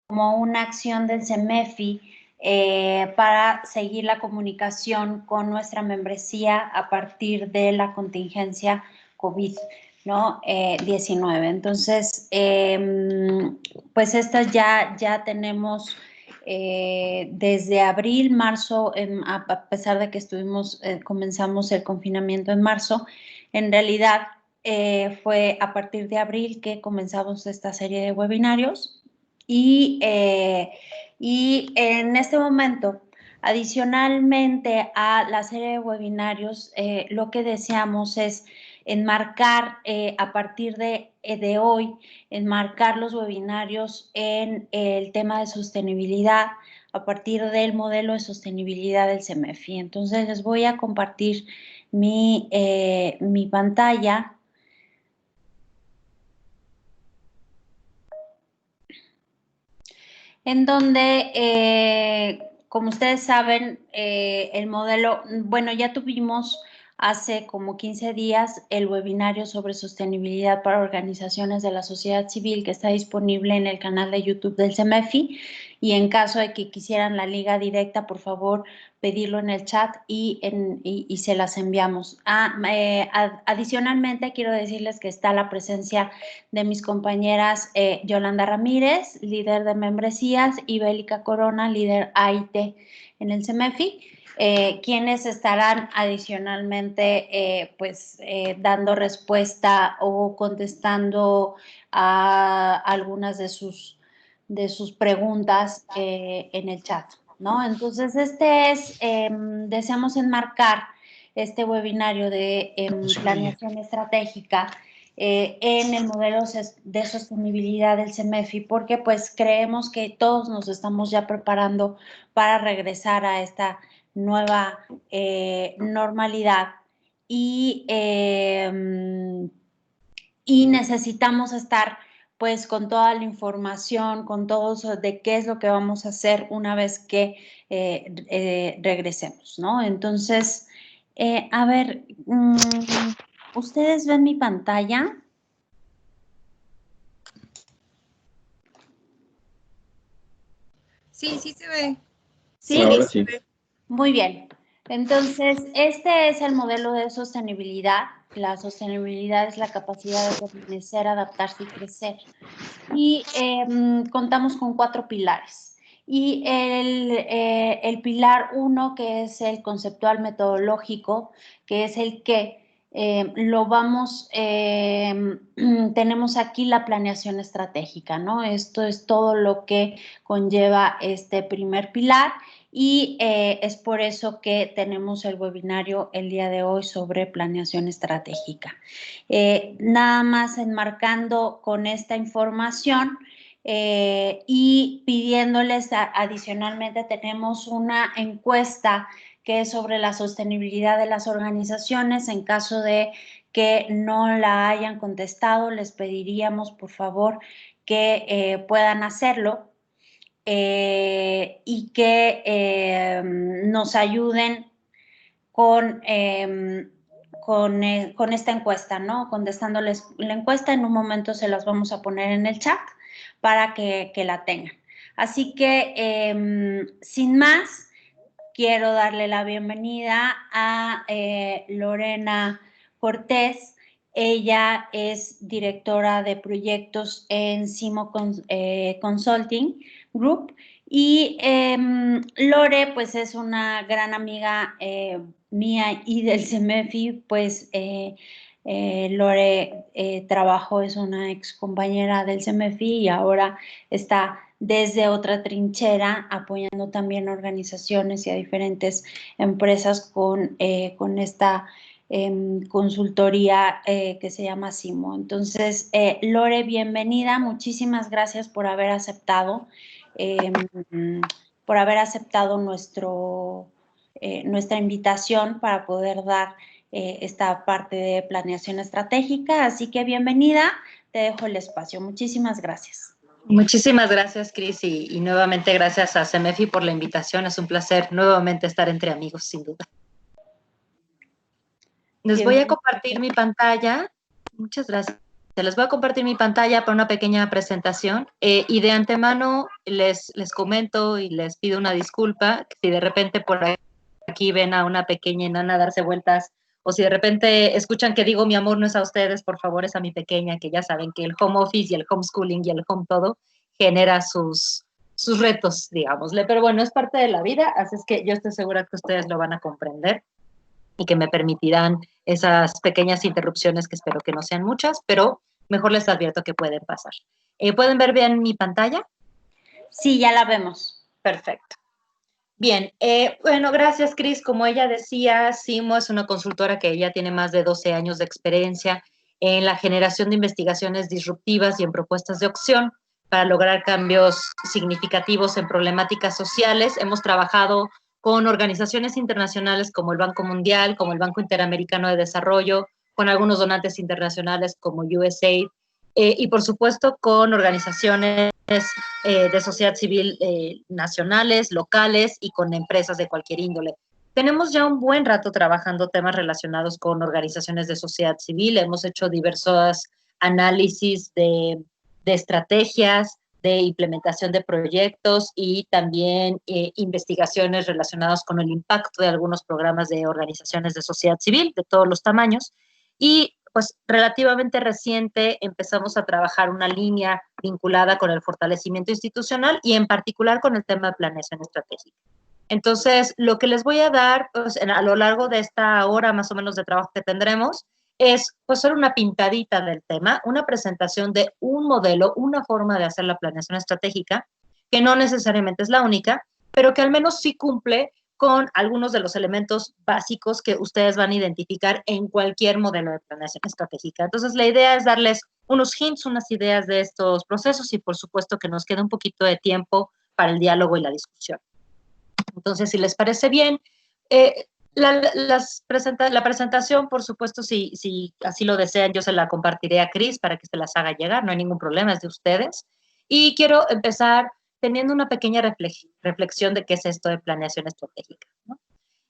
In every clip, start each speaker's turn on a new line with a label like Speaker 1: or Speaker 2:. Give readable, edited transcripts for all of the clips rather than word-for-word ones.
Speaker 1: como una acción del CEMEFI para seguir la comunicación con nuestra membresía a partir de la contingencia COVID, ¿no? 19. Entonces, pues estas ya tenemos desde abril, marzo, a pesar de que comenzamos el confinamiento en marzo, en realidad fue a partir de abril que comenzamos esta serie de webinarios y en este momento, adicionalmente a la serie de webinarios, lo que deseamos es enmarcar a partir de hoy, enmarcar los webinarios en el tema de sostenibilidad a partir del modelo de sostenibilidad del CEMEFI. Entonces, les voy a compartir mi pantalla. En donde, como ustedes saben, el modelo, bueno, ya tuvimos hace como 15 días el webinario sobre sostenibilidad para organizaciones de la sociedad civil que está disponible en el canal de YouTube del CEMEFI, y en caso de que quisieran la liga directa, por favor, pedirlo en el chat y se las enviamos. Adicionalmente, quiero decirles que está la presencia de mis compañeras Yolanda Ramírez, líder de membresías, y Bélica Corona, líder AIT en el CEMEFI, quienes estarán adicionalmente dando respuesta o contestando a algunas de sus preguntas en el chat, ¿no? Entonces, deseamos enmarcar este webinario de planeación estratégica en el modelo de sostenibilidad del CEMEFI, porque pues creemos que todos nos estamos ya preparando para regresar a esta nueva normalidad y necesitamos estar pues con toda la información, con todo eso de qué es lo que vamos a hacer una vez que regresemos, ¿no? Entonces, a ver, ¿ustedes ven mi pantalla?
Speaker 2: Sí, sí se ve.
Speaker 1: Sí,
Speaker 3: ahora sí.
Speaker 1: Muy bien. Entonces, este es el modelo de sostenibilidad. La sostenibilidad es la capacidad de permanecer, adaptarse y crecer. Y contamos con 4 pilares. Y el pilar 1, que es el conceptual metodológico, que es el que tenemos aquí la planeación estratégica, ¿no? Esto es todo lo que conlleva este primer pilar. Y es por eso que tenemos el webinario el día de hoy sobre planeación estratégica. Nada más enmarcando con esta información y pidiéndoles adicionalmente, tenemos una encuesta que es sobre la sostenibilidad de las organizaciones. En caso de que no la hayan contestado, les pediríamos por favor que puedan hacerlo. Y que nos ayuden con esta encuesta, ¿no? Contestándoles la encuesta. En un momento se las vamos a poner en el chat para que la tengan. Así que, sin más, quiero darle la bienvenida a Lorena Cortés. Ella es directora de proyectos en Simo Consulting Group. Y Lore, pues es una gran amiga mía y del CEMEFI. Pues Lore trabajó, es una ex compañera del CEMEFI y ahora está desde otra trinchera apoyando también organizaciones y a diferentes empresas con esta consultoría que se llama Simo. Entonces, Lore, bienvenida. Muchísimas gracias por haber aceptado nuestra invitación para poder dar esta parte de planeación estratégica. Así que bienvenida, te dejo el espacio. Muchísimas gracias.
Speaker 4: Muchísimas gracias, Cris, y nuevamente gracias a CEMEFI por la invitación. Es un placer nuevamente estar entre amigos, sin duda. Les voy a compartir mi pantalla. Muchas gracias. Te les voy a compartir mi pantalla para una pequeña presentación y de antemano les comento y les pido una disculpa si de repente por aquí ven a una pequeña enana darse vueltas o si de repente escuchan que digo mi amor no es a ustedes, por favor es a mi pequeña, que ya saben que el home office y el homeschooling y el home todo genera sus retos, digámosle. Pero bueno, es parte de la vida, así es que yo estoy segura que ustedes lo van a comprender y que me permitirán esas pequeñas interrupciones que espero que no sean muchas, pero mejor les advierto que pueden pasar. ¿Pueden ver bien mi pantalla?
Speaker 1: Sí, ya la vemos.
Speaker 4: Perfecto. Bien, bueno, gracias, Cris. Como ella decía, Simo es una consultora que ya tiene más de 12 años de experiencia en la generación de investigaciones disruptivas y en propuestas de opción para lograr cambios significativos en problemáticas sociales. Hemos trabajado con organizaciones internacionales como el Banco Mundial, como el Banco Interamericano de Desarrollo, con algunos donantes internacionales como USAID, y por supuesto con organizaciones de sociedad civil nacionales, locales y con empresas de cualquier índole. Tenemos ya un buen rato trabajando temas relacionados con organizaciones de sociedad civil. Hemos hecho diversos análisis de estrategias, de implementación de proyectos y también investigaciones relacionadas con el impacto de algunos programas de organizaciones de sociedad civil de todos los tamaños. Y pues relativamente reciente empezamos a trabajar una línea vinculada con el fortalecimiento institucional y en particular con el tema de planeación estratégica. Entonces, lo que les voy a dar pues, a lo largo de esta hora más o menos de trabajo que tendremos es pues solo una pintadita del tema, una presentación de un modelo, una forma de hacer la planeación estratégica, que no necesariamente es la única, pero que al menos sí cumple con algunos de los elementos básicos que ustedes van a identificar en cualquier modelo de planeación estratégica. Entonces, la idea es darles unos hints, unas ideas de estos procesos y, por supuesto, que nos quede un poquito de tiempo para el diálogo y la discusión. Entonces, si les parece bien, la presentación, por supuesto, si así lo desean, yo se la compartiré a Cris para que se las haga llegar, no hay ningún problema, es de ustedes. Y quiero empezar teniendo una pequeña reflexión de qué es esto de planeación estratégica, ¿no?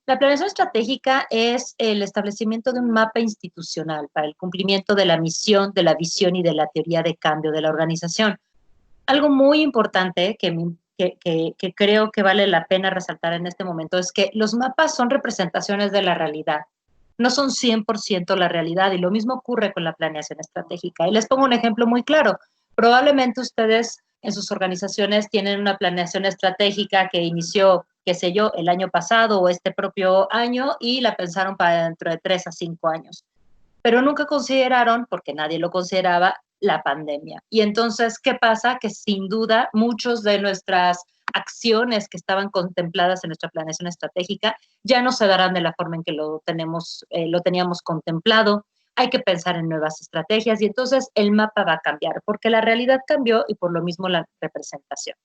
Speaker 4: La planeación estratégica es el establecimiento de un mapa institucional para el cumplimiento de la misión, de la visión y de la teoría de cambio de la organización. Algo muy importante que creo que vale la pena resaltar en este momento es que los mapas son representaciones de la realidad, no son 100% la realidad y lo mismo ocurre con la planeación estratégica. Y les pongo un ejemplo muy claro. Probablemente ustedes en sus organizaciones tienen una planeación estratégica que inició, qué sé yo, el año pasado o este propio año y la pensaron para dentro de 3 a 5 años. Pero nunca consideraron, porque nadie lo consideraba, la pandemia. Y entonces, ¿qué pasa? Que sin duda muchos de nuestras acciones que estaban contempladas en nuestra planeación estratégica ya no se darán de la forma en que lo teníamos contemplado. Hay que pensar en nuevas estrategias y entonces el mapa va a cambiar porque la realidad cambió y por lo mismo la representación.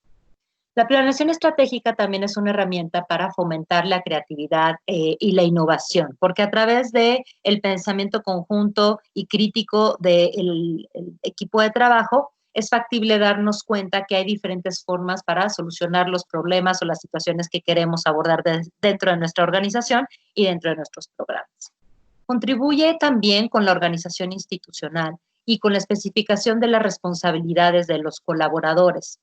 Speaker 4: La planeación estratégica también es una herramienta para fomentar la creatividad y la innovación, porque a través de el pensamiento conjunto y crítico del equipo de trabajo es factible darnos cuenta que hay diferentes formas para solucionar los problemas o las situaciones que queremos abordar dentro de nuestra organización y dentro de nuestros programas. Contribuye también con la organización institucional y con la especificación de las responsabilidades de los colaboradores.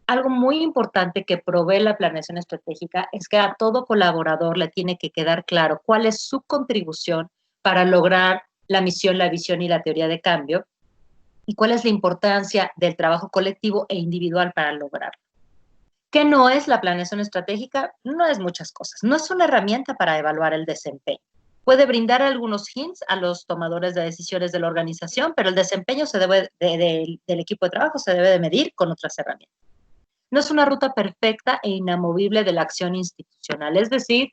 Speaker 4: Algo muy importante que provee la planeación estratégica es que a todo colaborador le tiene que quedar claro cuál es su contribución para lograr la misión, la visión y la teoría de cambio y cuál es la importancia del trabajo colectivo e individual para lograrlo. ¿Qué no es la planeación estratégica? No es muchas cosas. No es una herramienta para evaluar el desempeño. Puede brindar algunos hints a los tomadores de decisiones de la organización, pero el desempeño del equipo de trabajo se debe de medir con otras herramientas. No es una ruta perfecta e inamovible de la acción institucional. Es decir,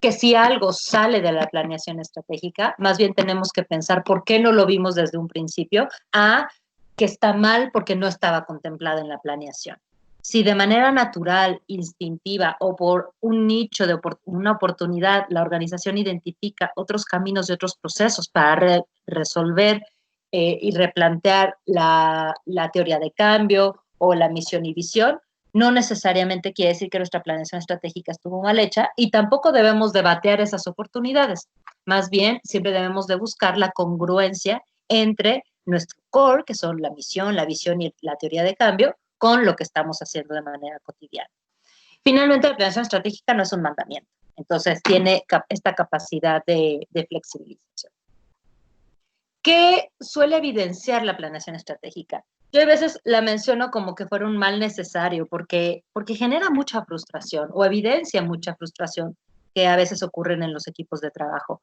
Speaker 4: que si algo sale de la planeación estratégica, más bien tenemos que pensar por qué no lo vimos desde un principio, a que está mal porque no estaba contemplado en la planeación. Si de manera natural, instintiva o por un nicho de una oportunidad la organización identifica otros caminos y otros procesos para resolver y replantear la teoría de cambio o la misión y visión, no necesariamente quiere decir que nuestra planeación estratégica estuvo mal hecha y tampoco debemos debatear esas oportunidades. Más bien, siempre debemos de buscar la congruencia entre nuestro core, que son la misión, la visión y la teoría de cambio, con lo que estamos haciendo de manera cotidiana. Finalmente, la planeación estratégica no es un mandamiento, entonces tiene esta capacidad de flexibilización. ¿Qué suele evidenciar la planeación estratégica? Yo a veces la menciono como que fuera un mal necesario porque genera mucha frustración o evidencia mucha frustración que a veces ocurren en los equipos de trabajo.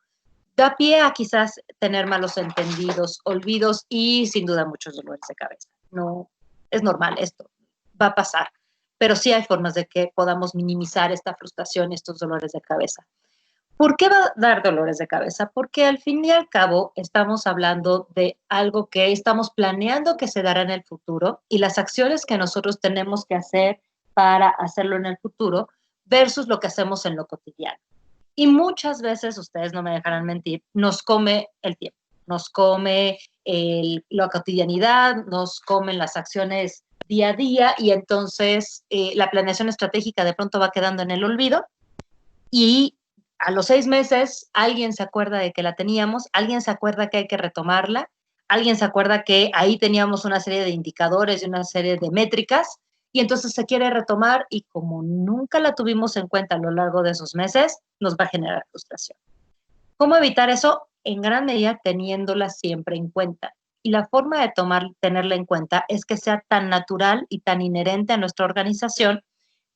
Speaker 4: Da pie a quizás tener malos entendidos, olvidos y sin duda muchos dolores de cabeza. No, es normal esto, va a pasar, pero sí hay formas de que podamos minimizar esta frustración y estos dolores de cabeza. ¿Por qué va a dar dolores de cabeza? Porque al fin y al cabo estamos hablando de algo que estamos planeando que se dará en el futuro y las acciones que nosotros tenemos que hacer para hacerlo en el futuro versus lo que hacemos en lo cotidiano. Y muchas veces, ustedes no me dejarán mentir, nos come el tiempo, nos come la cotidianidad, nos comen las acciones día a día y entonces la planeación estratégica de pronto va quedando en el olvido y a los 6 meses alguien se acuerda de que la teníamos, alguien se acuerda que hay que retomarla, alguien se acuerda que ahí teníamos una serie de indicadores y una serie de métricas y entonces se quiere retomar y como nunca la tuvimos en cuenta a lo largo de esos meses, nos va a generar frustración. ¿Cómo evitar eso? En gran medida teniéndola siempre en cuenta. Y la forma de tenerla en cuenta es que sea tan natural y tan inherente a nuestra organización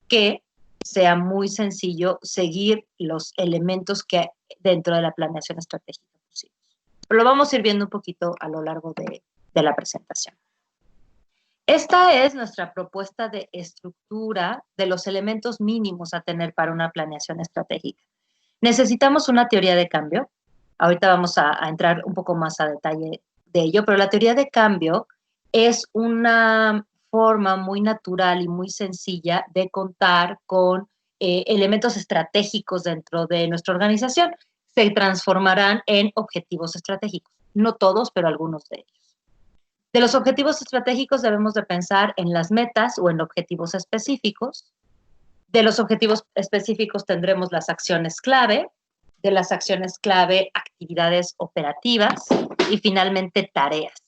Speaker 4: que sea muy sencillo seguir los elementos que dentro de la planeación estratégica pusimos. Pero lo vamos a ir viendo un poquito a lo largo de la presentación. Esta es nuestra propuesta de estructura de los elementos mínimos a tener para una planeación estratégica. Necesitamos una teoría de cambio. Ahorita vamos a entrar un poco más a detalle de ello, pero la teoría de cambio es una forma muy natural y muy sencilla de contar con elementos estratégicos dentro de nuestra organización. Se transformarán en objetivos estratégicos. No todos, pero algunos de ellos. De los objetivos estratégicos debemos de pensar en las metas o en objetivos específicos. De los objetivos específicos tendremos las acciones clave, de las acciones clave, actividades operativas y finalmente tareas.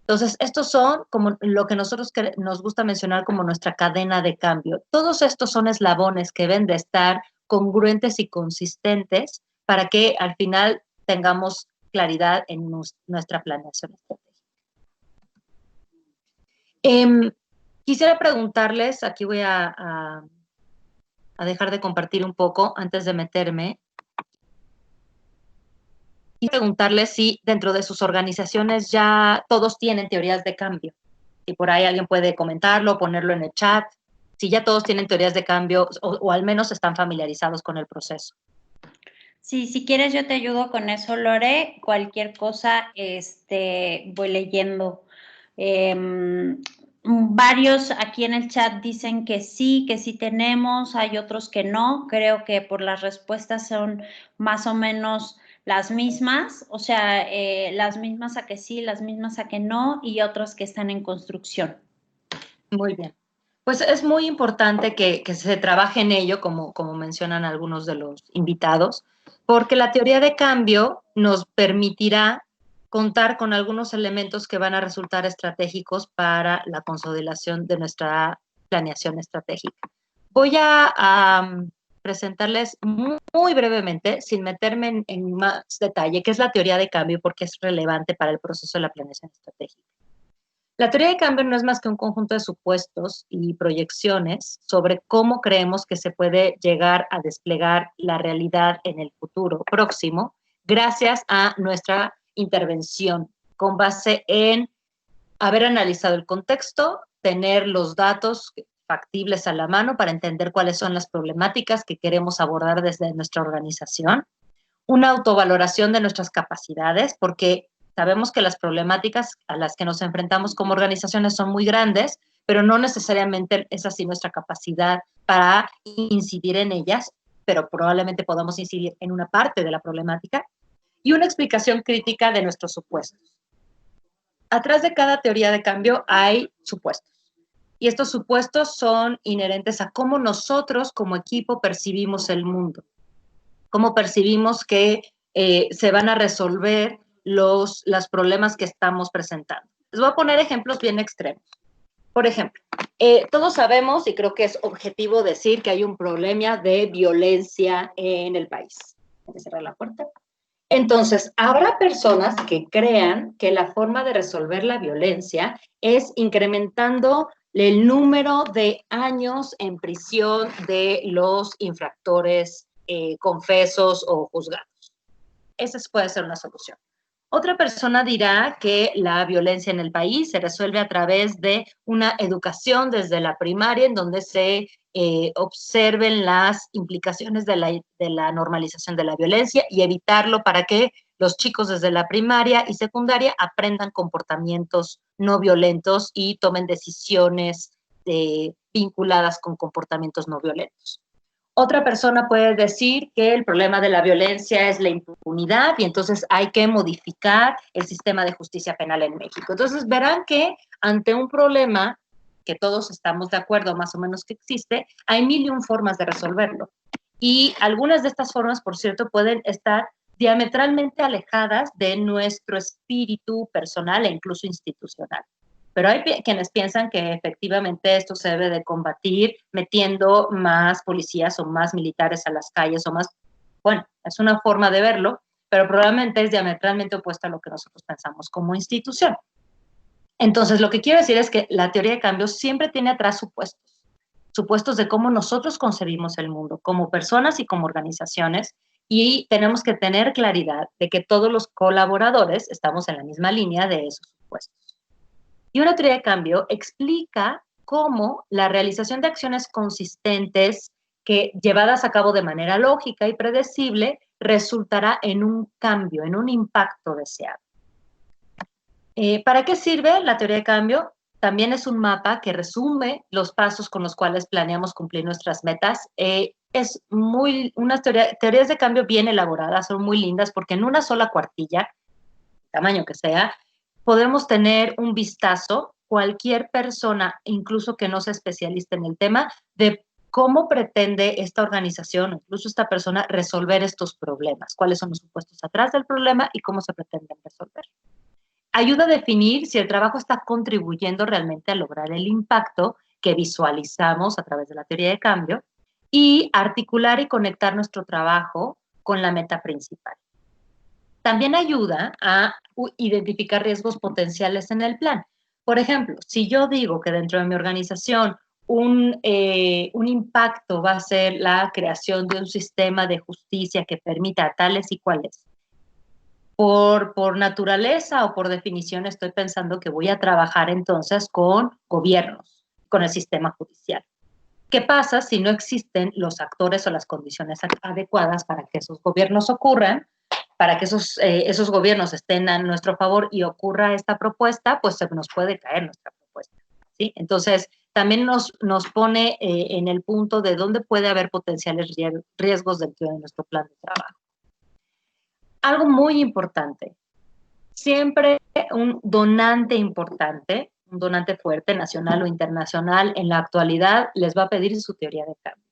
Speaker 4: Entonces, estos son como lo que nosotros nos gusta mencionar como nuestra cadena de cambio. Todos estos son eslabones que deben de estar congruentes y consistentes para que al final tengamos claridad en nuestra planeación estratégica. Quisiera preguntarles, aquí voy a dejar de compartir un poco antes de meterme, y preguntarles si dentro de sus organizaciones ya todos tienen teorías de cambio. Si por ahí alguien puede comentarlo, ponerlo en el chat, si ya todos tienen teorías de cambio o al menos están familiarizados con el proceso.
Speaker 1: Sí, si quieres yo te ayudo con eso, Lore. Cualquier cosa voy leyendo. Varios aquí en el chat dicen que sí tenemos, hay otros que no. Creo que por las respuestas son más o menos las mismas, o sea, las mismas a que sí, las mismas a que no y otras que están en construcción.
Speaker 4: Muy bien. Pues es muy importante que se trabaje en ello, como mencionan algunos de los invitados, porque la teoría de cambio nos permitirá contar con algunos elementos que van a resultar estratégicos para la consolidación de nuestra planeación estratégica. Voy a presentarles muy brevemente, sin meterme en más detalle, qué es la teoría de cambio, porque es relevante para el proceso de la planeación estratégica. La teoría de cambio no es más que un conjunto de supuestos y proyecciones sobre cómo creemos que se puede llegar a desplegar la realidad en el futuro próximo gracias a nuestra intervención con base en haber analizado el contexto, tener los datos factibles a la mano para entender cuáles son las problemáticas que queremos abordar desde nuestra organización, una autovaloración de nuestras capacidades, porque sabemos que las problemáticas a las que nos enfrentamos como organizaciones son muy grandes, pero no necesariamente es así nuestra capacidad para incidir en ellas, pero probablemente podamos incidir en una parte de la problemática, y una explicación crítica de nuestros supuestos. Atrás de cada teoría de cambio hay supuestos, y estos supuestos son inherentes a cómo nosotros como equipo percibimos el mundo, cómo percibimos que se van a resolver los problemas que estamos presentando. Les voy a poner ejemplos bien extremos. Por ejemplo, todos sabemos, y creo que es objetivo decir, que hay un problema de violencia en el país. Voy a cerrar la puerta. Entonces, habrá personas que crean que la forma de resolver la violencia es incrementando el número de años en prisión de los infractores confesos o juzgados. Esa puede ser una solución. Otra persona dirá que la violencia en el país se resuelve a través de una educación desde la primaria en donde se observen las implicaciones de la normalización de la violencia y evitarlo para que los chicos desde la primaria y secundaria aprendan comportamientos no violentos y tomen decisiones vinculadas con comportamientos no violentos. Otra persona puede decir que el problema de la violencia es la impunidad y entonces hay que modificar el sistema de justicia penal en México. Entonces verán que ante un problema que todos estamos de acuerdo más o menos que existe, hay mil y un formas de resolverlo. Y algunas de estas formas, por cierto, pueden estar diametralmente alejadas de nuestro espíritu personal e incluso institucional. Pero hay quienes piensan que efectivamente esto se debe de combatir metiendo más policías o más militares a las calles o más, bueno, es una forma de verlo, pero probablemente es diametralmente opuesta a lo que nosotros pensamos como institución. Entonces, lo que quiero decir es que la teoría de cambio siempre tiene atrás supuestos de cómo nosotros concebimos el mundo, como personas y como organizaciones, y tenemos que tener claridad de que todos los colaboradores estamos en la misma línea de esos supuestos. Y una teoría de cambio explica cómo la realización de acciones consistentes que llevadas a cabo de manera lógica y predecible resultará en un cambio, en un impacto deseado. ¿Para qué sirve la teoría de cambio? También es un mapa que resume los pasos con los cuales planeamos cumplir nuestras metas. Unas teorías de cambio bien elaboradas, son muy lindas porque en una sola cuartilla, tamaño que sea, podemos tener un vistazo, cualquier persona, incluso que no sea especialista en el tema, de cómo pretende esta organización, incluso esta persona, resolver estos problemas, cuáles son los supuestos atrás del problema y cómo se pretenden resolver. Ayuda a definir si el trabajo está contribuyendo realmente a lograr el impacto que visualizamos a través de la teoría de cambio y articular y conectar nuestro trabajo con la meta principal. También ayuda a identificar riesgos potenciales en el plan. Por ejemplo, si yo digo que dentro de mi organización un impacto va a ser la creación de un sistema de justicia que permita tales y cuales, por naturaleza o por definición estoy pensando que voy a trabajar entonces con gobiernos, con el sistema judicial. ¿Qué pasa si no existen los actores o las condiciones adecuadas para que esos gobiernos ocurran? Para que esos gobiernos estén a nuestro favor y ocurra esta propuesta, pues se nos puede caer nuestra propuesta, ¿sí? Entonces, también nos pone en el punto de dónde puede haber potenciales riesgos dentro de nuestro plan de trabajo. Algo muy importante, siempre un donante importante, un donante fuerte, nacional o internacional, en la actualidad les va a pedir su teoría de cambio.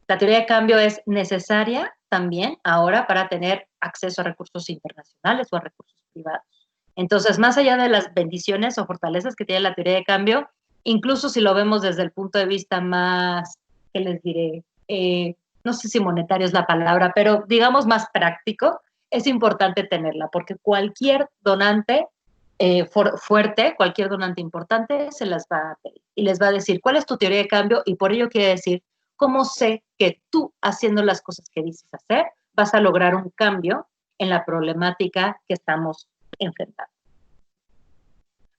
Speaker 4: La teoría de cambio es necesaria también ahora para tener acceso a recursos internacionales o a recursos privados. Entonces, más allá de las bendiciones o fortalezas que tiene la teoría de cambio, incluso si lo vemos desde el punto de vista más, ¿qué les diré? No sé si monetario es la palabra, pero digamos más práctico, es importante tenerla porque cualquier donante fuerte, cualquier donante importante se las va a pedir y les va a decir cuál es tu teoría de cambio y por ello quiere decir cómo sé que tú, haciendo las cosas que dices hacer, vas a lograr un cambio en la problemática que estamos enfrentando.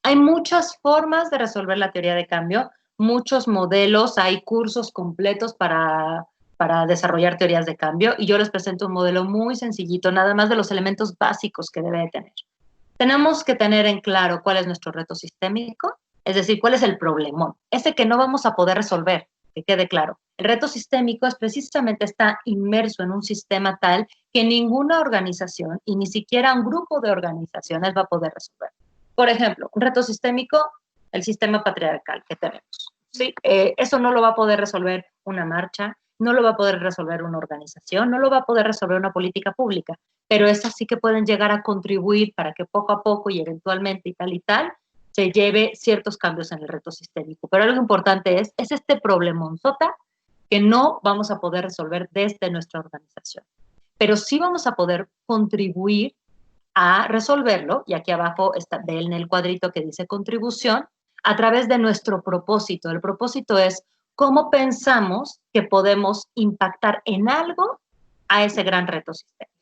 Speaker 4: Hay muchas formas de resolver la teoría de cambio, muchos modelos, hay cursos completos para desarrollar teorías de cambio y yo les presento un modelo muy sencillito, nada más de los elementos básicos que debe de tener. Tenemos que tener en claro cuál es nuestro reto sistémico, es decir, cuál es el problemón, ese que no vamos a poder resolver, que quede claro. El reto sistémico es precisamente está inmerso en un sistema tal que ninguna organización y ni siquiera un grupo de organizaciones va a poder resolver. Por ejemplo, un reto sistémico, el sistema patriarcal que tenemos. ¿Sí? Eso no lo va a poder resolver una marcha, no lo va a poder resolver una organización, no lo va a poder resolver una política pública, pero esas sí que pueden llegar a contribuir para que poco a poco y eventualmente y tal, se lleve ciertos cambios en el reto sistémico. Pero algo importante es este problemonzota que no vamos a poder resolver desde nuestra organización. Pero sí vamos a poder contribuir a resolverlo, y aquí abajo está, ve en el cuadrito que dice contribución, a través de nuestro propósito. El propósito es cómo pensamos que podemos impactar en algo a ese gran reto sistémico.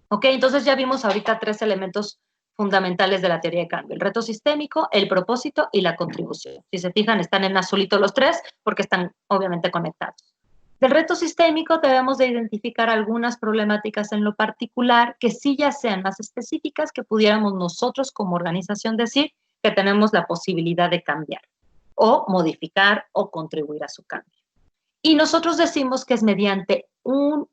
Speaker 4: ¿Ok? Entonces ya vimos ahorita 3 elementos fundamentales de la teoría de cambio: el reto sistémico, el propósito y la contribución. Si se fijan, están en azulito los 3 porque están obviamente conectados. Del reto sistémico debemos de identificar algunas problemáticas en lo particular que sí ya sean más específicas, que pudiéramos nosotros como organización decir que tenemos la posibilidad de cambiar o modificar o contribuir a su cambio. Y nosotros decimos que es mediante un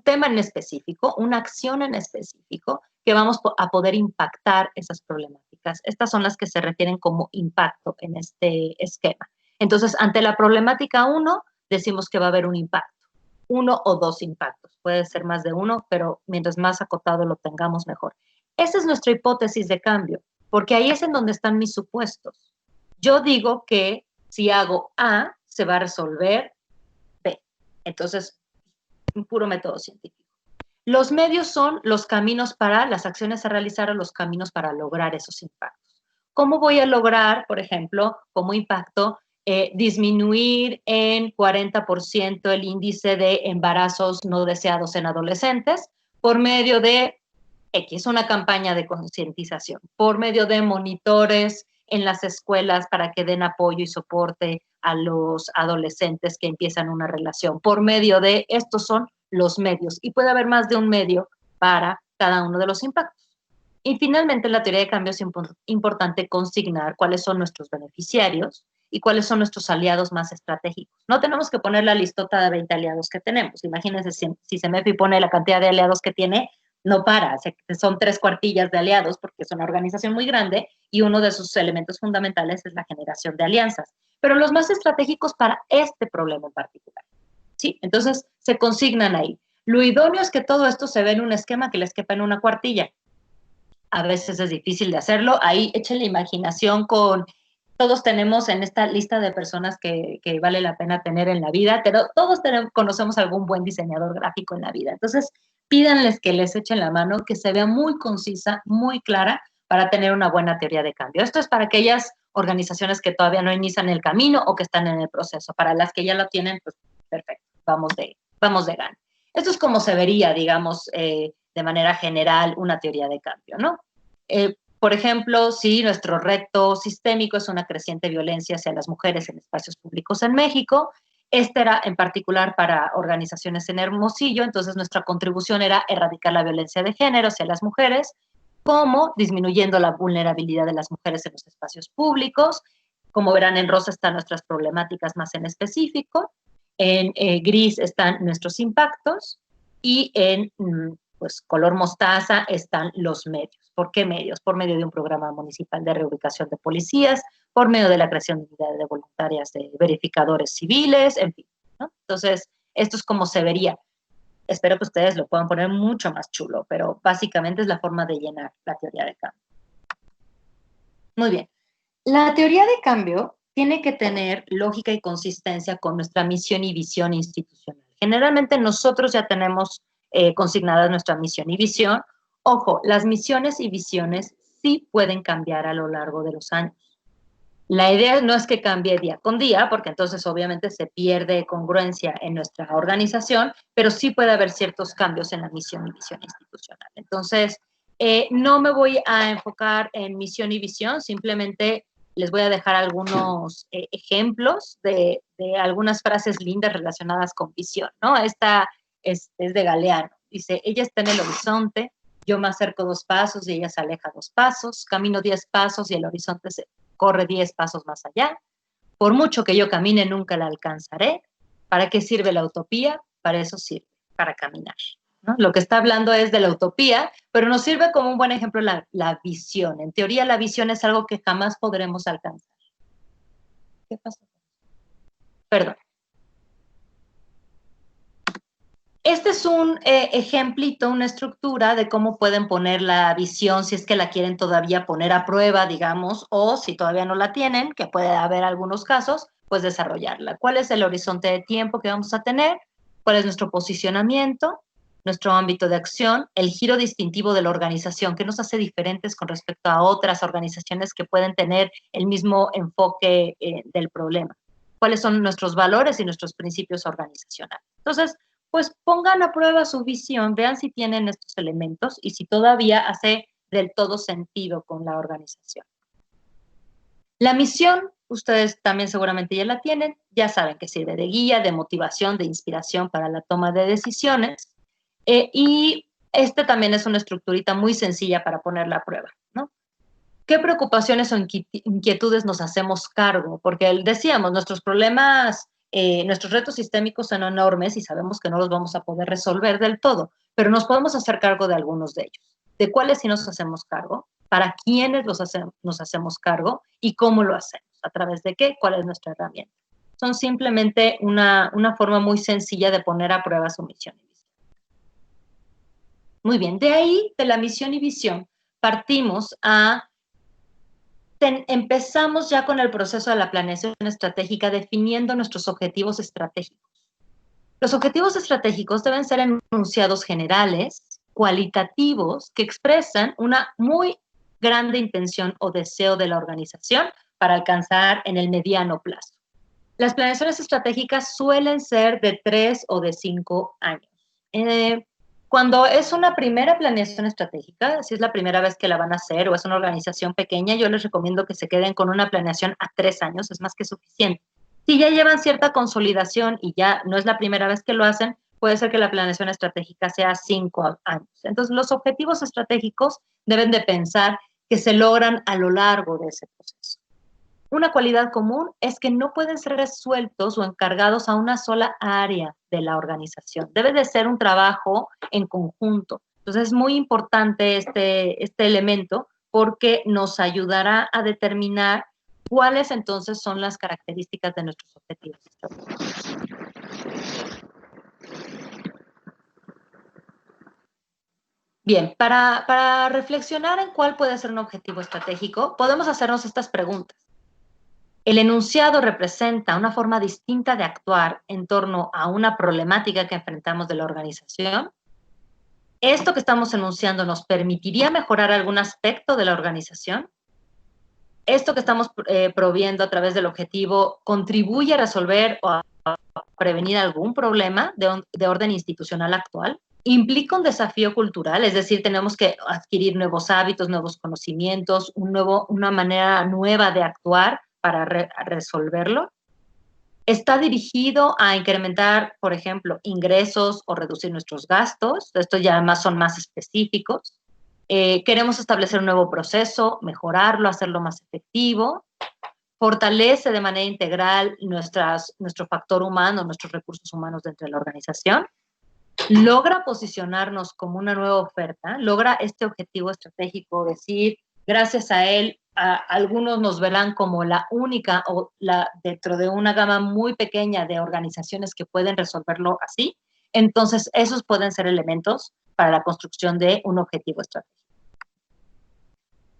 Speaker 4: tema en específico, una acción en específico, que vamos a poder impactar esas problemáticas. Estas son las que se refieren como impacto en este esquema. Entonces, ante la problemática 1, decimos que va a haber un impacto, 1 o 2 impactos. Puede ser más de 1, pero mientras más acotado lo tengamos, mejor. Esa es nuestra hipótesis de cambio, porque ahí es en donde están mis supuestos. Yo digo que si hago A, se va a resolver B. Entonces, un puro método científico. Los medios son los caminos para las acciones a realizar o los caminos para lograr esos impactos. ¿Cómo voy a lograr, por ejemplo, como impacto, disminuir en 40% el índice de embarazos no deseados en adolescentes? Por medio de X, una campaña de concientización, por medio de monitores en las escuelas para que den apoyo y soporte a los adolescentes que empiezan una relación, por medio de, estos son los medios, y puede haber más de un medio para cada uno de los impactos. Y finalmente, en la teoría de cambio es importante consignar cuáles son nuestros beneficiarios y cuáles son nuestros aliados más estratégicos. No tenemos que poner la listota de 20 aliados que tenemos. Imagínense si CEMEFI pone la cantidad de aliados que tiene, no para, son 3 cuartillas de aliados porque es una organización muy grande y uno de sus elementos fundamentales es la generación de alianzas, pero los más estratégicos para este problema en particular. ¿Sí? Entonces se consignan ahí. Lo idóneo es que todo esto se ve en un esquema que les quepa en una cuartilla. A veces es difícil de hacerlo. Ahí echen la imaginación con... Todos tenemos en esta lista de personas que vale la pena tener en la vida, pero todos conocemos algún buen diseñador gráfico en la vida. Entonces, pídanles que les echen la mano, que se vea muy concisa, muy clara, para tener una buena teoría de cambio. Esto es para aquellas organizaciones que todavía no inician el camino o que están en el proceso. Para las que ya lo tienen, pues perfecto, vamos de gana. Esto es como se vería, digamos, de manera general, una teoría de cambio, ¿no? Por ejemplo, si nuestro reto sistémico es una creciente violencia hacia las mujeres en espacios públicos en México, este era en particular para organizaciones en Hermosillo, entonces nuestra contribución era erradicar la violencia de género hacia las mujeres, como disminuyendo la vulnerabilidad de las mujeres en los espacios públicos. Como verán, en rosa están nuestras problemáticas más en específico, en gris están nuestros impactos y en pues, color mostaza están los medios. ¿Por qué medios? Por medio de un programa municipal de reubicación de policías, por medio de la creación de unidades de voluntarias de verificadores civiles, en fin, ¿no? Entonces, esto es como se vería. Espero que ustedes lo puedan poner mucho más chulo, pero básicamente es la forma de llenar la teoría de cambio. Muy bien. La teoría de cambio tiene que tener lógica y consistencia con nuestra misión y visión institucional. Generalmente nosotros ya tenemos consignadas nuestra misión y visión. Ojo, las misiones y visiones sí pueden cambiar a lo largo de los años. La idea no es que cambie día con día, porque entonces obviamente se pierde congruencia en nuestra organización, pero sí puede haber ciertos cambios en la misión y visión institucional. Entonces, no me voy a enfocar en misión y visión, simplemente les voy a dejar algunos ejemplos de algunas frases lindas relacionadas con visión, ¿no? Esta es de Galeano. Dice, ella está en el horizonte, yo me acerco 2 pasos y ella se aleja 2 pasos, camino 10 pasos y el horizonte se corre 10 pasos más allá. Por mucho que yo camine, nunca la alcanzaré. ¿Para qué sirve la utopía? Para eso sirve, para caminar, ¿no? Lo que está hablando es de la utopía, pero nos sirve como un buen ejemplo la visión. En teoría, la visión es algo que jamás podremos alcanzar. ¿Qué pasó? Perdón. Este es un ejemplito, una estructura de cómo pueden poner la visión si es que la quieren todavía poner a prueba, digamos, o si todavía no la tienen, que puede haber algunos casos, pues desarrollarla. ¿Cuál es el horizonte de tiempo que vamos a tener? ¿Cuál es nuestro posicionamiento? Nuestro ámbito de acción, el giro distintivo de la organización, que nos hace diferentes con respecto a otras organizaciones que pueden tener el mismo enfoque del problema. ¿Cuáles son nuestros valores y nuestros principios organizacionales? Entonces, pues pongan a prueba su visión, vean si tienen estos elementos y si todavía hace del todo sentido con la organización. La misión, ustedes también seguramente ya la tienen, ya saben que sirve de guía, de motivación, de inspiración para la toma de decisiones. Y este también es una estructurita muy sencilla para ponerla a prueba, ¿no? ¿Qué preocupaciones o inquietudes nos hacemos cargo? Porque decíamos, nuestros problemas, nuestros retos sistémicos son enormes y sabemos que no los vamos a poder resolver del todo, pero nos podemos hacer cargo de algunos de ellos. ¿De cuáles sí nos hacemos cargo? ¿Para quiénes nos hacemos cargo? ¿Y cómo lo hacemos? ¿A través de qué? ¿Cuál es nuestra herramienta? Son simplemente una forma muy sencilla de poner a prueba su misión y visión. Muy bien, de ahí, de la misión y visión, partimos a empezamos ya con el proceso de la planeación estratégica definiendo nuestros objetivos estratégicos. Los objetivos estratégicos deben ser enunciados generales, cualitativos, que expresan una muy grande intención o deseo de la organización para alcanzar en el mediano plazo. Las planeaciones estratégicas suelen ser de 3 o de 5 años. Cuando es una primera planeación estratégica, si es la primera vez que la van a hacer o es una organización pequeña, yo les recomiendo que se queden con una planeación a 3 años, es más que suficiente. Si ya llevan cierta consolidación y ya no es la primera vez que lo hacen, puede ser que la planeación estratégica sea 5 años. Entonces, los objetivos estratégicos deben de pensar que se logran a lo largo de ese proceso. Una cualidad común es que no pueden ser resueltos o encargados a una sola área de la organización. Debe de ser un trabajo en conjunto. Entonces es muy importante este elemento porque nos ayudará a determinar cuáles entonces son las características de nuestros objetivos. Bien, para reflexionar en cuál puede ser un objetivo estratégico, podemos hacernos estas preguntas. El enunciado representa una forma distinta de actuar en torno a una problemática que enfrentamos de la organización. ¿Esto que estamos enunciando nos permitiría mejorar algún aspecto de la organización? ¿Esto que estamos proviendo a través del objetivo contribuye a resolver o a prevenir algún problema de orden institucional actual? ¿Implica un desafío cultural? Es decir, tenemos que adquirir nuevos hábitos, nuevos conocimientos, una manera nueva de actuar para resolverlo. Está dirigido a incrementar, por ejemplo, ingresos o reducir nuestros gastos. Estos ya más son más específicos. Queremos establecer un nuevo proceso, mejorarlo, hacerlo más efectivo. Fortalece de manera integral nuestro factor humano, nuestros recursos humanos dentro de la organización. Logra posicionarnos como una nueva oferta, logra este objetivo estratégico, decir, gracias a él, algunos nos verán como la única o dentro de una gama muy pequeña de organizaciones que pueden resolverlo así. Entonces, esos pueden ser elementos para la construcción de un objetivo estratégico.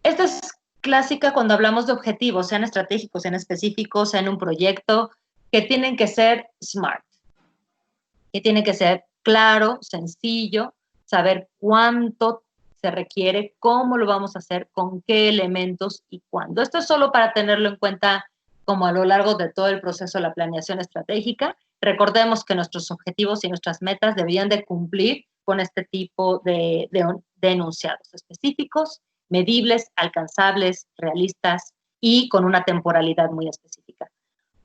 Speaker 4: Esta es clásica cuando hablamos de objetivos, sean estratégicos, sean específicos, sean un proyecto, que tienen que ser SMART, que tienen que ser claro, sencillo, saber cuánto se requiere, cómo lo vamos a hacer, con qué elementos y cuándo. Esto es solo para tenerlo en cuenta como a lo largo de todo el proceso de la planeación estratégica. Recordemos que nuestros objetivos y nuestras metas deberían de cumplir con este tipo de enunciados específicos, medibles, alcanzables, realistas y con una temporalidad muy específica.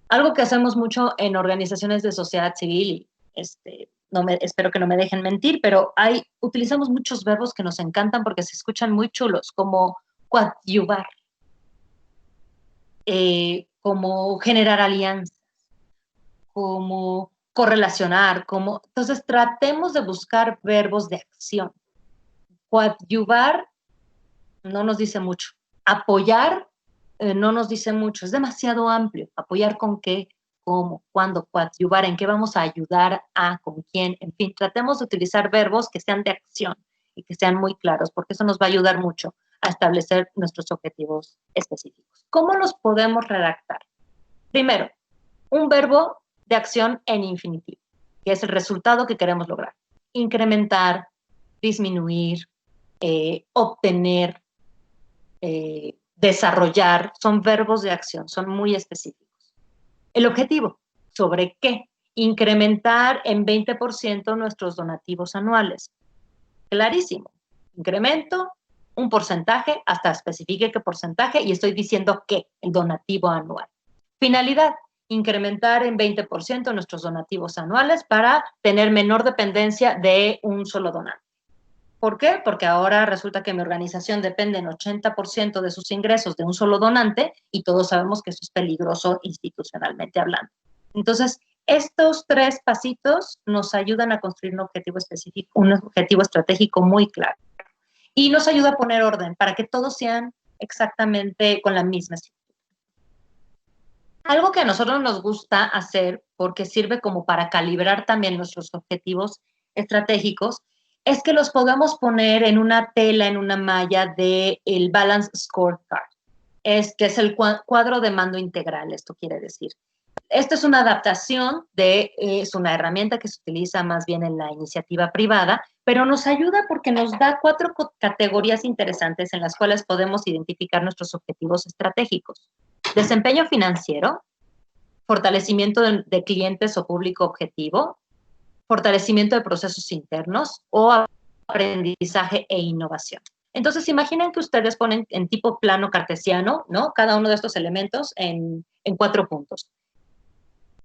Speaker 4: Algo que hacemos mucho en organizaciones de sociedad civil, espero que no me dejen mentir, pero utilizamos muchos verbos que nos encantan porque se escuchan muy chulos, como coadyuvar, como generar alianzas, como correlacionar, entonces tratemos de buscar verbos de acción. Coadyuvar no nos dice mucho. Apoyar no nos dice mucho, es demasiado amplio. ¿Apoyar con qué? cómo, cuándo, coadyuvar, en qué vamos a ayudar a, con quién, en fin, tratemos de utilizar verbos que sean de acción y que sean muy claros, porque eso nos va a ayudar mucho a establecer nuestros objetivos específicos. ¿Cómo los podemos redactar? Primero, un verbo de acción en infinitivo, que es el resultado que queremos lograr. Incrementar, disminuir, obtener, desarrollar, son verbos de acción, son muy específicos. El objetivo, ¿sobre qué? Incrementar en 20% nuestros donativos anuales. Clarísimo. Incremento un porcentaje, hasta especifique qué porcentaje, y estoy diciendo qué, el donativo anual. Finalidad, incrementar en 20% nuestros donativos anuales para tener menor dependencia de un solo donante. ¿Por qué? Porque ahora resulta que mi organización depende en 80% de sus ingresos de un solo donante y todos sabemos que eso es peligroso institucionalmente hablando. Entonces, estos 3 pasitos nos ayudan a construir un objetivo específico, un objetivo estratégico muy claro. Y nos ayuda a poner orden para que todos sean exactamente con la misma estructura. Algo que a nosotros nos gusta hacer, porque sirve como para calibrar también nuestros objetivos estratégicos, es que los podamos poner en una tela, en una malla del Balance Scorecard, que es el cuadro de mando integral, esto quiere decir. Esto es una adaptación es una herramienta que se utiliza más bien en la iniciativa privada, pero nos ayuda porque nos da 4 categorías interesantes en las cuales podemos identificar nuestros objetivos estratégicos. Desempeño financiero, fortalecimiento de clientes o público objetivo, fortalecimiento de procesos internos o aprendizaje e innovación. Entonces, imaginen que ustedes ponen en tipo plano cartesiano, ¿no? Cada uno de estos elementos en 4 puntos.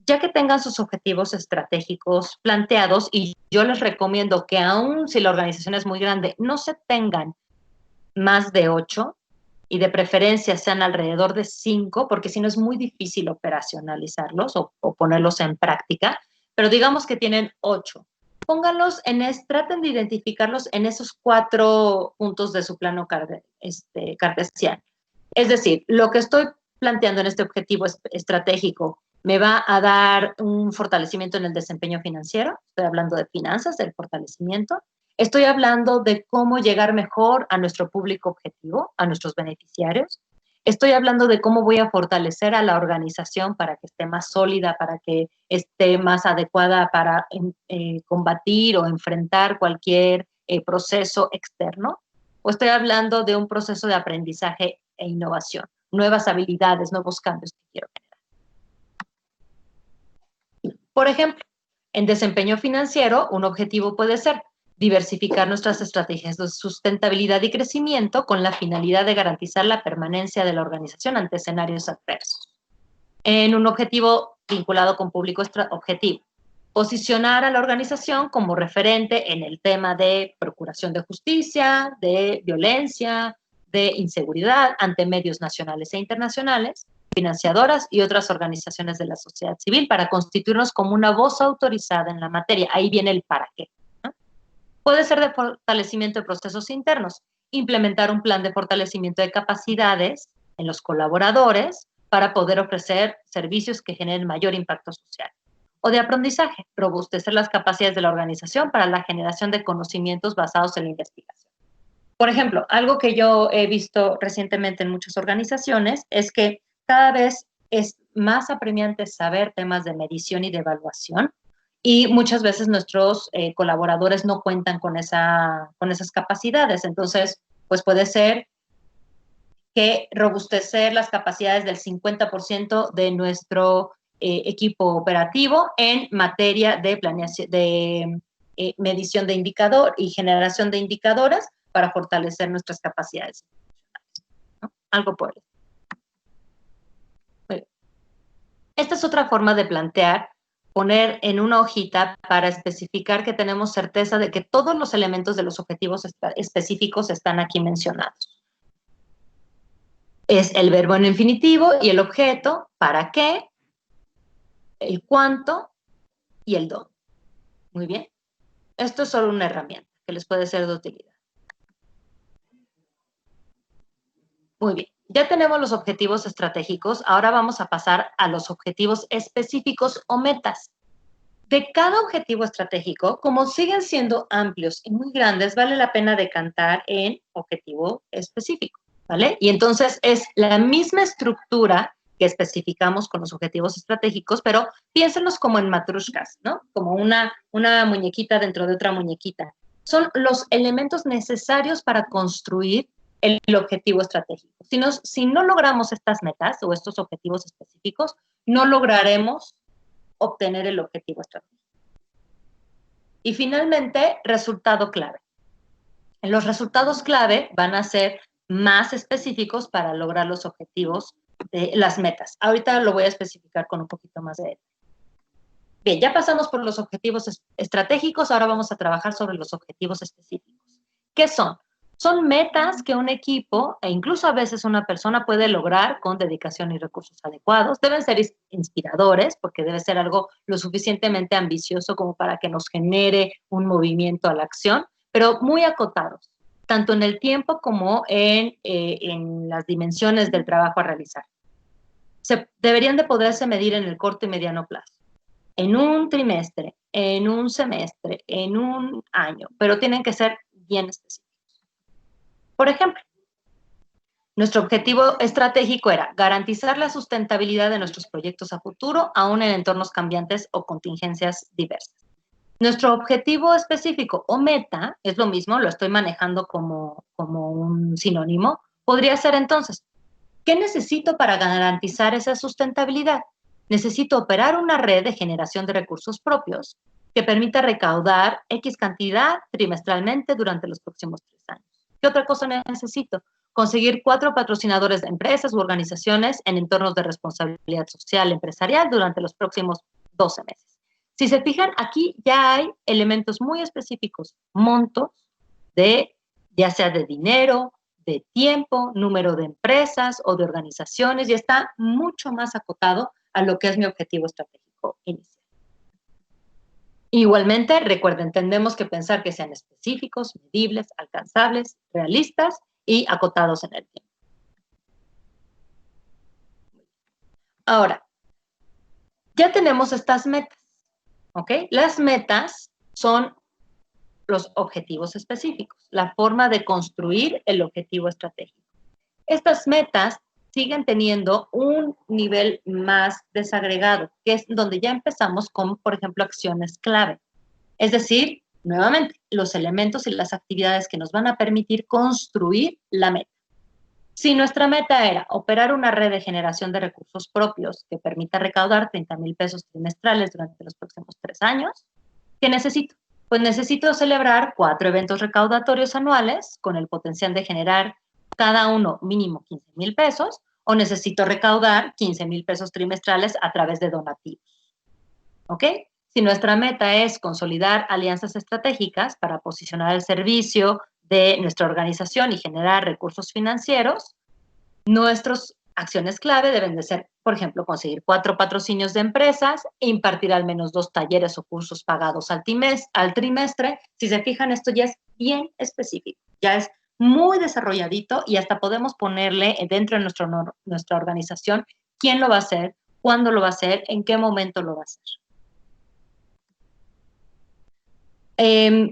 Speaker 4: Ya que tengan sus objetivos estratégicos planteados, y yo les recomiendo que aun si la organización es muy grande, no se tengan más de 8 y de preferencia sean alrededor de 5, porque si no es muy difícil operacionalizarlos o ponerlos en práctica, pero digamos que tienen 8. Pónganlos traten de identificarlos en esos 4 puntos de su plano cartesiano. Es decir, lo que estoy planteando en este objetivo estratégico me va a dar un fortalecimiento en el desempeño financiero. Estoy hablando de finanzas, del fortalecimiento. Estoy hablando de cómo llegar mejor a nuestro público objetivo, a nuestros beneficiarios. Estoy hablando de cómo voy a fortalecer a la organización para que esté más sólida, para que esté más adecuada para combatir o enfrentar cualquier proceso externo. O estoy hablando de un proceso de aprendizaje e innovación, nuevas habilidades, nuevos cambios que quiero generar. Por ejemplo, en desempeño financiero, un objetivo puede ser diversificar nuestras estrategias de sustentabilidad y crecimiento con la finalidad de garantizar la permanencia de la organización ante escenarios adversos. En un objetivo vinculado con público objetivo, posicionar a la organización como referente en el tema de procuración de justicia, de violencia, de inseguridad ante medios nacionales e internacionales, financiadoras y otras organizaciones de la sociedad civil para constituirnos como una voz autorizada en la materia. Ahí viene el para qué. Puede ser de fortalecimiento de procesos internos, implementar un plan de fortalecimiento de capacidades en los colaboradores para poder ofrecer servicios que generen mayor impacto social. O de aprendizaje, robustecer las capacidades de la organización para la generación de conocimientos basados en la investigación. Por ejemplo, algo que yo he visto recientemente en muchas organizaciones es que cada vez es más apremiante saber temas de medición y de evaluación, y muchas veces nuestros colaboradores no cuentan con esas capacidades. Entonces, pues puede ser que robustecer las capacidades del 50% de nuestro equipo operativo en materia de planeación, de medición de indicador y generación de indicadores para fortalecer nuestras capacidades, ¿no? Algo por eso. Esta es otra forma de plantear, poner en una hojita para especificar que tenemos certeza de que todos los elementos de los objetivos específicos están aquí mencionados. Es el verbo en infinitivo y el objeto, para qué, el cuánto y el dónde. Muy bien. Esto es solo una herramienta que les puede ser de utilidad. Muy bien. ya tenemos los objetivos estratégicos, ahora vamos a pasar a los objetivos específicos o metas. De cada objetivo estratégico, como siguen siendo amplios y muy grandes, vale la pena decantar en objetivo específico, ¿vale? Y entonces es la misma estructura que especificamos con los objetivos estratégicos, pero piénsenlos como en matrushkas, ¿no? Como una muñequita dentro de otra muñequita. Son los elementos necesarios para construir el objetivo estratégico. Si no logramos estas metas o estos objetivos específicos, no lograremos obtener el objetivo estratégico. Y finalmente, resultado clave. Los resultados clave van a ser más específicos para lograr los objetivos de las metas. Ahorita lo voy a especificar con un poquito más de detalle. Bien, ya pasamos por los objetivos estratégicos, ahora vamos a trabajar sobre los objetivos específicos. ¿Qué son? Son metas que un equipo e incluso a veces una persona puede lograr con dedicación y recursos adecuados. Deben ser inspiradores porque debe ser algo lo suficientemente ambicioso como para que nos genere un movimiento a la acción, pero muy acotados, tanto en el tiempo como en las dimensiones del trabajo a realizar. Deberían de poderse medir en el corto y mediano plazo, en un trimestre, en un semestre, en un año, pero tienen que ser bien específicos. Por ejemplo, nuestro objetivo estratégico era garantizar la sustentabilidad de nuestros proyectos a futuro, aún en entornos cambiantes o contingencias diversas. Nuestro objetivo específico o meta, es lo mismo, lo estoy manejando como un sinónimo, podría ser entonces, ¿qué necesito para garantizar esa sustentabilidad? Necesito operar una red de generación de recursos propios que permita recaudar X cantidad trimestralmente durante los próximos 3 años. ¿Qué otra cosa necesito? Conseguir 4 patrocinadores de empresas u organizaciones en entornos de responsabilidad social empresarial durante los próximos 12 meses. Si se fijan, aquí ya hay elementos muy específicos, montos ya sea de dinero, de tiempo, número de empresas o de organizaciones, y está mucho más acotado a lo que es mi objetivo estratégico inicial. Igualmente, recuerden, tenemos que pensar que sean específicos, medibles, alcanzables, realistas y acotados en el tiempo. Ahora, ya tenemos estas metas, ¿ok? Las metas son los objetivos específicos, la forma de construir el objetivo estratégico. Estas metas siguen teniendo un nivel más desagregado, que es donde ya empezamos con, por ejemplo, acciones clave. Es decir, nuevamente, los elementos y las actividades que nos van a permitir construir la meta. Si nuestra meta era operar una red de generación de recursos propios que permita recaudar 30,000 pesos trimestrales durante los próximos 3 años, ¿qué necesito? Pues necesito celebrar 4 eventos recaudatorios anuales con el potencial de generar cada uno mínimo 15,000 pesos, o necesito recaudar 15,000 pesos trimestrales a través de donativos. ¿Ok? Si nuestra meta es consolidar alianzas estratégicas para posicionar el servicio de nuestra organización y generar recursos financieros, nuestras acciones clave deben de ser, por ejemplo, conseguir 4 patrocinios de empresas, impartir al menos 2 talleres o cursos pagados al trimestre. Si se fijan, esto ya es bien específico, ya es muy desarrolladito y hasta podemos ponerle dentro de nuestra organización quién lo va a hacer, cuándo lo va a hacer, en qué momento lo va a hacer.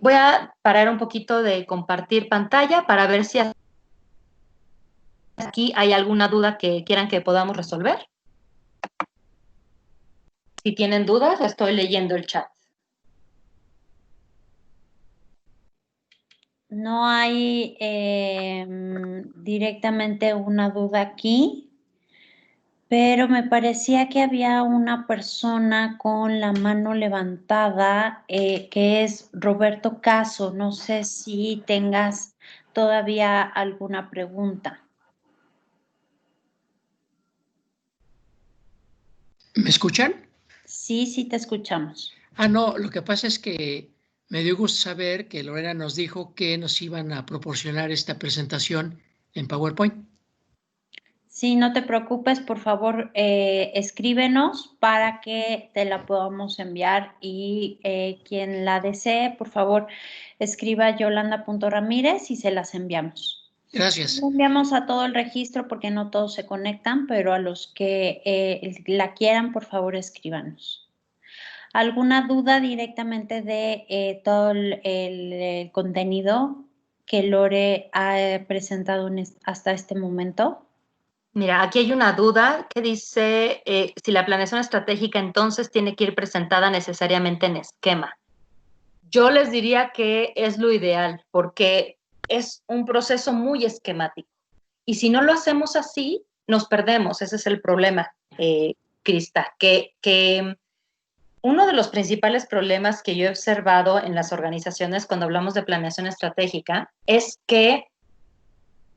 Speaker 4: Voy a parar un poquito de compartir pantalla para ver si aquí hay alguna duda que quieran que podamos resolver. Si tienen dudas, estoy leyendo el chat.
Speaker 1: No hay directamente una duda aquí, pero me parecía que había una persona con la mano levantada, que es Roberto Caso. No sé si tengas todavía alguna pregunta.
Speaker 2: ¿Me escuchan?
Speaker 1: Sí, sí te escuchamos.
Speaker 2: No, lo que pasa es que me dio gusto saber que Lorena nos dijo que nos iban a proporcionar esta presentación en PowerPoint.
Speaker 1: Sí, no te preocupes, por favor, escríbenos para que te la podamos enviar y quien la desee, por favor, escriba yolanda.ramírez y se las enviamos.
Speaker 2: Gracias.
Speaker 1: Enviamos a todo el registro porque no todos se conectan, pero a los que la quieran, por favor, escríbanos. ¿Alguna duda directamente de todo el contenido que Lore ha presentado hasta este momento?
Speaker 4: Mira, aquí hay una duda que dice si la planeación estratégica entonces tiene que ir presentada necesariamente en esquema. Yo les diría que es lo ideal porque es un proceso muy esquemático. Y si no lo hacemos así, nos perdemos. Ese es el problema, Crista, que uno de los principales problemas que yo he observado en las organizaciones cuando hablamos de planeación estratégica es que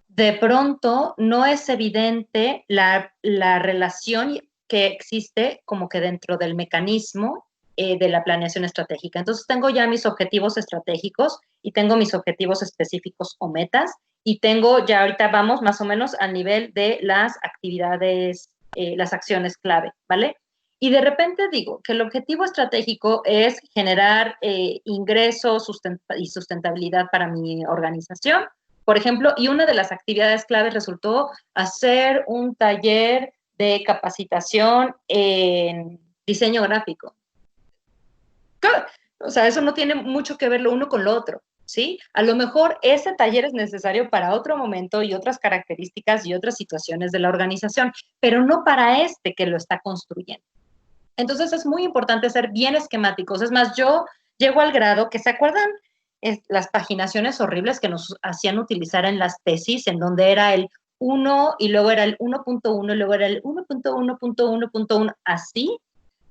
Speaker 4: de pronto no es evidente la relación que existe como que dentro del mecanismo de la planeación estratégica. Entonces tengo ya mis objetivos estratégicos y tengo mis objetivos específicos o metas y tengo ya ahorita vamos más o menos al nivel de las actividades, las acciones clave, ¿vale? Y de repente digo que el objetivo estratégico es generar ingresos y sustentabilidad para mi organización, por ejemplo, y una de las actividades claves resultó hacer un taller de capacitación en diseño gráfico. O sea, eso no tiene mucho que ver lo uno con lo otro, ¿sí? A lo mejor ese taller es necesario para otro momento y otras características y otras situaciones de la organización, pero no para este que lo está construyendo. Entonces es muy importante ser bien esquemáticos. Es más, yo llego al grado que, ¿se acuerdan las paginaciones horribles que nos hacían utilizar en las tesis, en donde era el 1 y luego era el 1.1 y luego era el 1.1.1.1, así?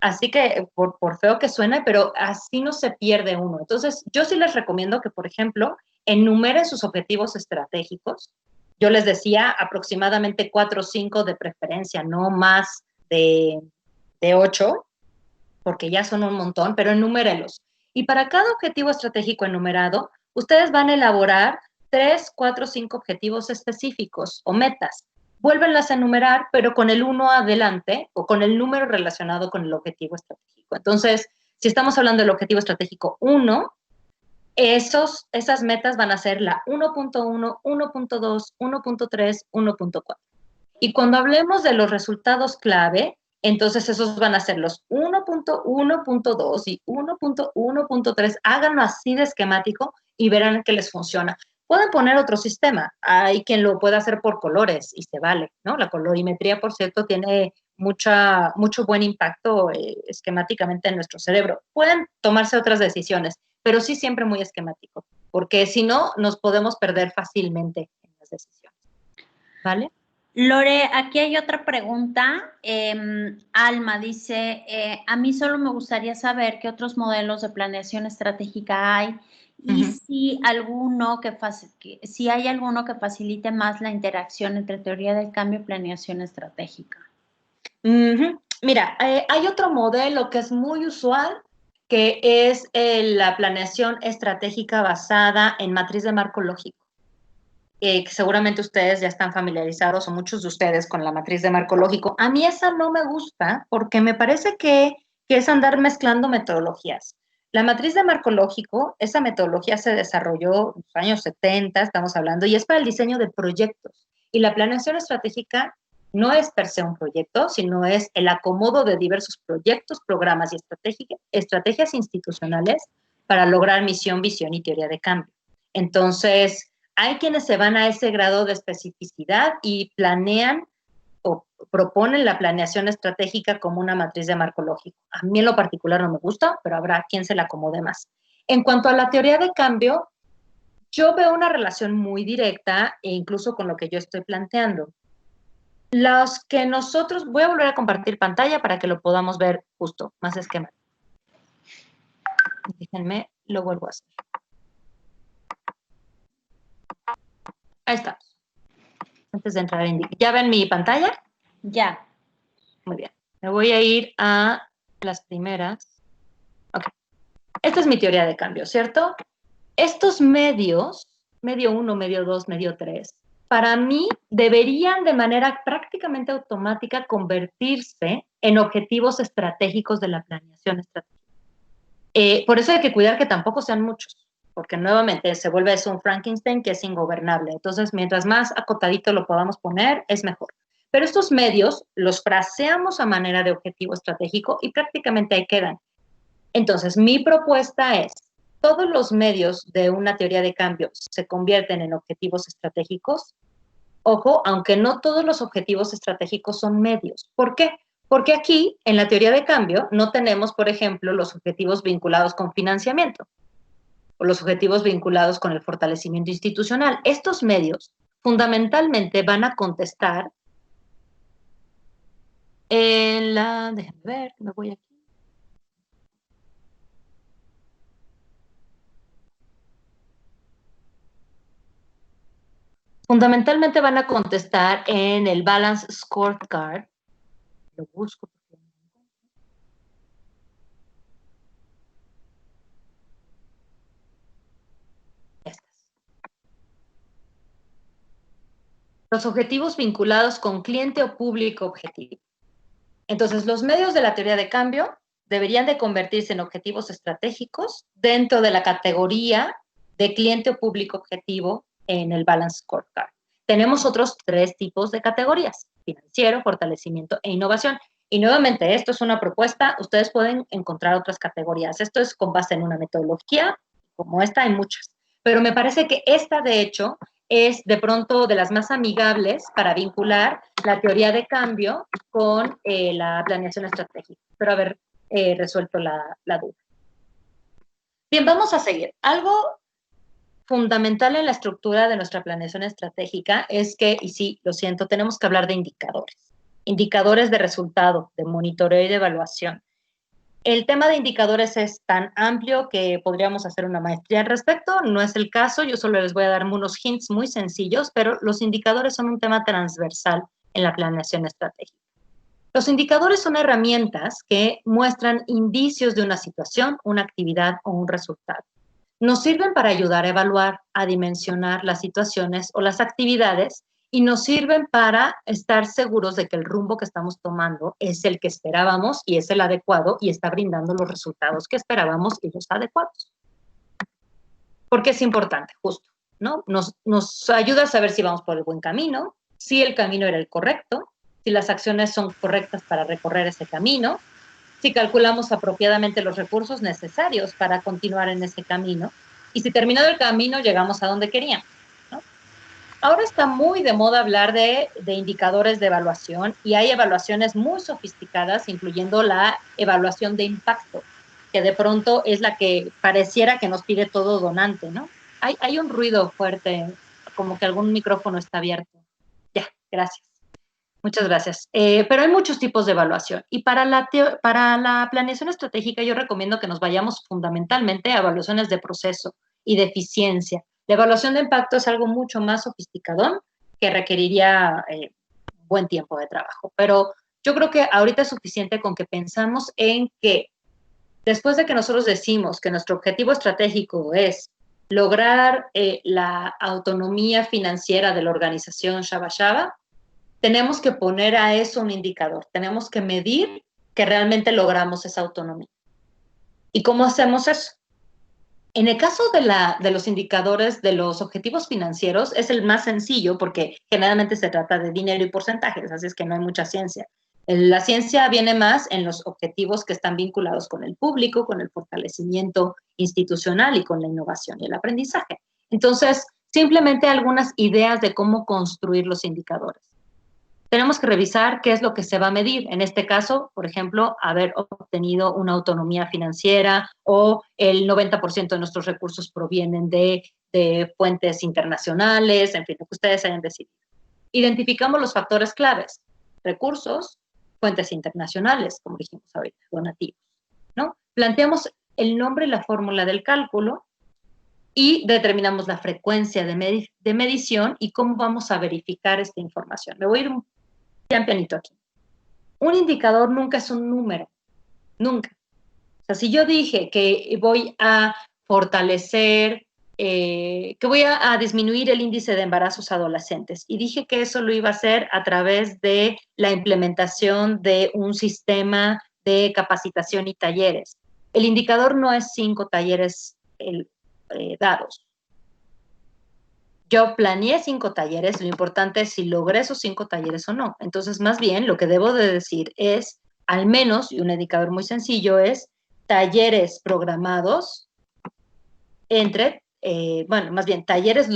Speaker 4: Así que, por feo que suene, pero así no se pierde uno. Entonces, yo sí les recomiendo que, por ejemplo, enumeren sus objetivos estratégicos. Yo les decía aproximadamente 4 o 5 de preferencia, no más de 8, porque ya son un montón, pero enumérelos. Y para cada objetivo estratégico enumerado, ustedes van a elaborar 3, 4, 5 objetivos específicos o metas. Vuélvenlas a enumerar, pero con el 1 adelante o con el número relacionado con el objetivo estratégico. Entonces, si estamos hablando del objetivo estratégico 1, esas metas van a ser la 1.1, 1.2, 1.3, 1.4. Y cuando hablemos de los resultados clave, entonces esos van a ser los 1.1.2 y 1.1.3. Háganlo así de esquemático y verán que les funciona. Pueden poner otro sistema. Hay quien lo puede hacer por colores y se vale, ¿no? La colorimetría, por cierto, tiene mucho buen impacto esquemáticamente en nuestro cerebro. Pueden tomarse otras decisiones, pero sí siempre muy esquemático, porque si no, nos podemos perder fácilmente en las decisiones. ¿Vale?
Speaker 1: Lore, aquí hay otra pregunta. Alma dice, a mí solo me gustaría saber qué otros modelos de planeación estratégica hay y si hay alguno que facilite más la interacción entre teoría del cambio y planeación estratégica.
Speaker 4: Mira, hay otro modelo que es muy usual, que es la planeación estratégica basada en matriz de marco lógico. Que seguramente ustedes ya están familiarizados o muchos de ustedes con la matriz de marco lógico. A mí esa no me gusta porque me parece que es andar mezclando metodologías. La matriz de marco lógico, esa metodología se desarrolló en los años 70, estamos hablando, y es para el diseño de proyectos. Y la planeación estratégica no es per se un proyecto, sino es el acomodo de diversos proyectos, programas y estrategias institucionales para lograr misión, visión y teoría de cambio. Entonces, hay quienes se van a ese grado de especificidad y planean o proponen la planeación estratégica como una matriz de marco lógico. A mí en lo particular no me gusta, pero habrá quien se la acomode más. En cuanto a la teoría de cambio, yo veo una relación muy directa e incluso con lo que yo estoy planteando. Los que nosotros, voy a volver a compartir pantalla para que lo podamos ver justo, más esquemático. Déjenme, lo vuelvo a hacer. Ahí estamos. Antes de entrar en... ¿Ya ven mi pantalla?
Speaker 1: Ya.
Speaker 4: Muy bien. Me voy a ir a las primeras. Ok. Esta es mi teoría de cambio, ¿cierto? Estos medios, medio 1, medio 2, medio 3, para mí deberían de manera prácticamente automática convertirse en objetivos estratégicos de la planeación estratégica. Por eso hay que cuidar que tampoco sean muchos. porque nuevamente se vuelve eso un Frankenstein que es ingobernable. Entonces, mientras más acotadito lo podamos poner, es mejor. Pero estos medios los fraseamos a manera de objetivo estratégico y prácticamente ahí quedan. Entonces, mi propuesta es, todos los medios de una teoría de cambio se convierten en objetivos estratégicos. Ojo, aunque no todos los objetivos estratégicos son medios. ¿Por qué? Porque aquí, en la teoría de cambio, no tenemos, por ejemplo, los objetivos vinculados con financiamiento o los objetivos vinculados con el fortalecimiento institucional. Estos medios fundamentalmente van a contestar en la... Déjenme ver, me voy aquí. Fundamentalmente van a contestar en el Balance Scorecard. Lo busco. Los objetivos vinculados con cliente o público objetivo. Entonces, los medios de la teoría de cambio deberían de convertirse en objetivos estratégicos dentro de la categoría de cliente o público objetivo en el Balance Scorecard. Tenemos otros 3 tipos de categorías: financiero, fortalecimiento e innovación. Y nuevamente, esto es una propuesta, ustedes pueden encontrar otras categorías. Esto es con base en una metodología, como esta hay muchas. Pero me parece que esta, de hecho, es de pronto de las más amigables para vincular la teoría de cambio con la planeación estratégica. Espero haber resuelto la duda. Bien, vamos a seguir. Algo fundamental en la estructura de nuestra planeación estratégica es que, y sí, lo siento, tenemos que hablar de indicadores. Indicadores de resultado, de monitoreo y de evaluación. El tema de indicadores es tan amplio que podríamos hacer una maestría al respecto. No es el caso, yo solo les voy a dar unos hints muy sencillos, pero los indicadores son un tema transversal en la planeación estratégica. Los indicadores son herramientas que muestran indicios de una situación, una actividad o un resultado. Nos sirven para ayudar a evaluar, a dimensionar las situaciones o las actividades y nos sirven para estar seguros de que el rumbo que estamos tomando es el que esperábamos y es el adecuado y está brindando los resultados que esperábamos y los adecuados. Porque es importante, justo, ¿no? Nos ayuda a saber si vamos por el buen camino, si el camino era el correcto, si las acciones son correctas para recorrer ese camino, si calculamos apropiadamente los recursos necesarios para continuar en ese camino y si terminado el camino llegamos a donde queríamos, ¿no? Ahora está muy de moda hablar de indicadores de evaluación y hay evaluaciones muy sofisticadas, incluyendo la evaluación de impacto, que de pronto es la que pareciera que nos pide todo donante, ¿no? Hay un ruido fuerte, como que algún micrófono está abierto. Ya, gracias. Muchas gracias. Pero hay muchos tipos de evaluación y para la planeación estratégica yo recomiendo que nos vayamos fundamentalmente a evaluaciones de proceso y de eficiencia. La evaluación de impacto es algo mucho más sofisticado que requeriría buen tiempo de trabajo, pero yo creo que ahorita es suficiente con que pensamos en que después de que nosotros decimos que nuestro objetivo estratégico es lograr la autonomía financiera de la organización Shaba Shaba, tenemos que poner a eso un indicador, tenemos que medir que realmente logramos esa autonomía. ¿Y cómo hacemos eso? En el caso de los indicadores de los objetivos financieros es el más sencillo porque generalmente se trata de dinero y porcentajes, así es que no hay mucha ciencia. La ciencia viene más en los objetivos que están vinculados con el público, con el fortalecimiento institucional y con la innovación y el aprendizaje. Entonces, simplemente algunas ideas de cómo construir los indicadores. Tenemos que revisar qué es lo que se va a medir. En este caso, por ejemplo, haber obtenido una autonomía financiera o el 90% de nuestros recursos provienen de fuentes internacionales, en fin, lo que ustedes hayan decidido. Identificamos los factores claves: recursos, fuentes internacionales, como dijimos ahorita, donativos, ¿no? Planteamos el nombre y la fórmula del cálculo y determinamos la frecuencia de medición y cómo vamos a verificar esta información. Me voy a ir ya pianito aquí. Un indicador nunca es un número, nunca. O sea, si yo dije que voy a fortalecer, que voy a disminuir el índice de embarazos adolescentes y dije que eso lo iba a hacer a través de la implementación de un sistema de capacitación y talleres. El indicador no es 5 talleres dados. Yo planeé 5 talleres, lo importante es si logré esos 5 talleres o no. Entonces, más bien, lo que debo de decir es, al menos, y un indicador muy sencillo es, talleres programados entre, más bien, talleres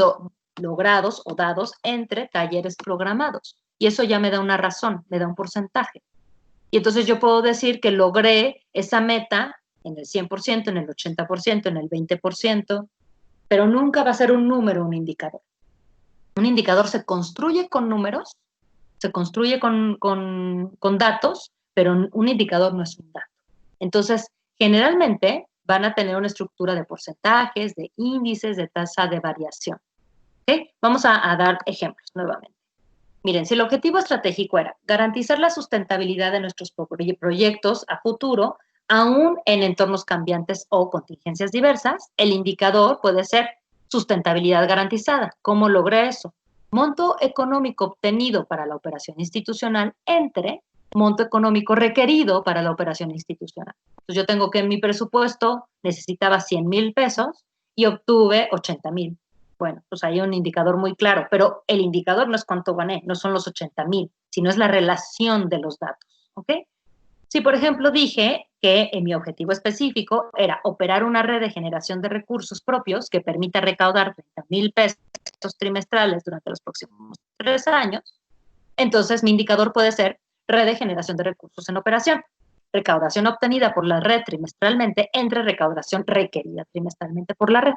Speaker 4: logrados o dados entre talleres programados. Y eso ya me da una razón, me da un porcentaje. Y entonces yo puedo decir que logré esa meta en el 100%, en el 80%, en el 20%, pero nunca va a ser un número, un indicador. Un indicador se construye con números, se construye con datos, pero un indicador no es un dato. Entonces, generalmente van a tener una estructura de porcentajes, de índices, de tasa de variación. ¿Okay? Vamos a dar ejemplos nuevamente. Miren, si el objetivo estratégico era garantizar la sustentabilidad de nuestros proyectos a futuro, aún en entornos cambiantes o contingencias diversas, el indicador puede ser sustentabilidad garantizada. ¿Cómo logré eso? Monto económico obtenido para la operación institucional entre monto económico requerido para la operación institucional. Entonces yo tengo que en mi presupuesto necesitaba 100,000 pesos y obtuve 80,000. Bueno, pues hay un indicador muy claro, pero el indicador no es cuánto gané, no son los 80,000, sino es la relación de los datos, ¿ok? Si, por ejemplo, dije que mi objetivo específico era operar una red de generación de recursos propios que permita recaudar 30,000 pesos trimestrales durante los próximos 3 años, entonces mi indicador puede ser red de generación de recursos en operación. Recaudación obtenida por la red trimestralmente entre recaudación requerida trimestralmente por la red.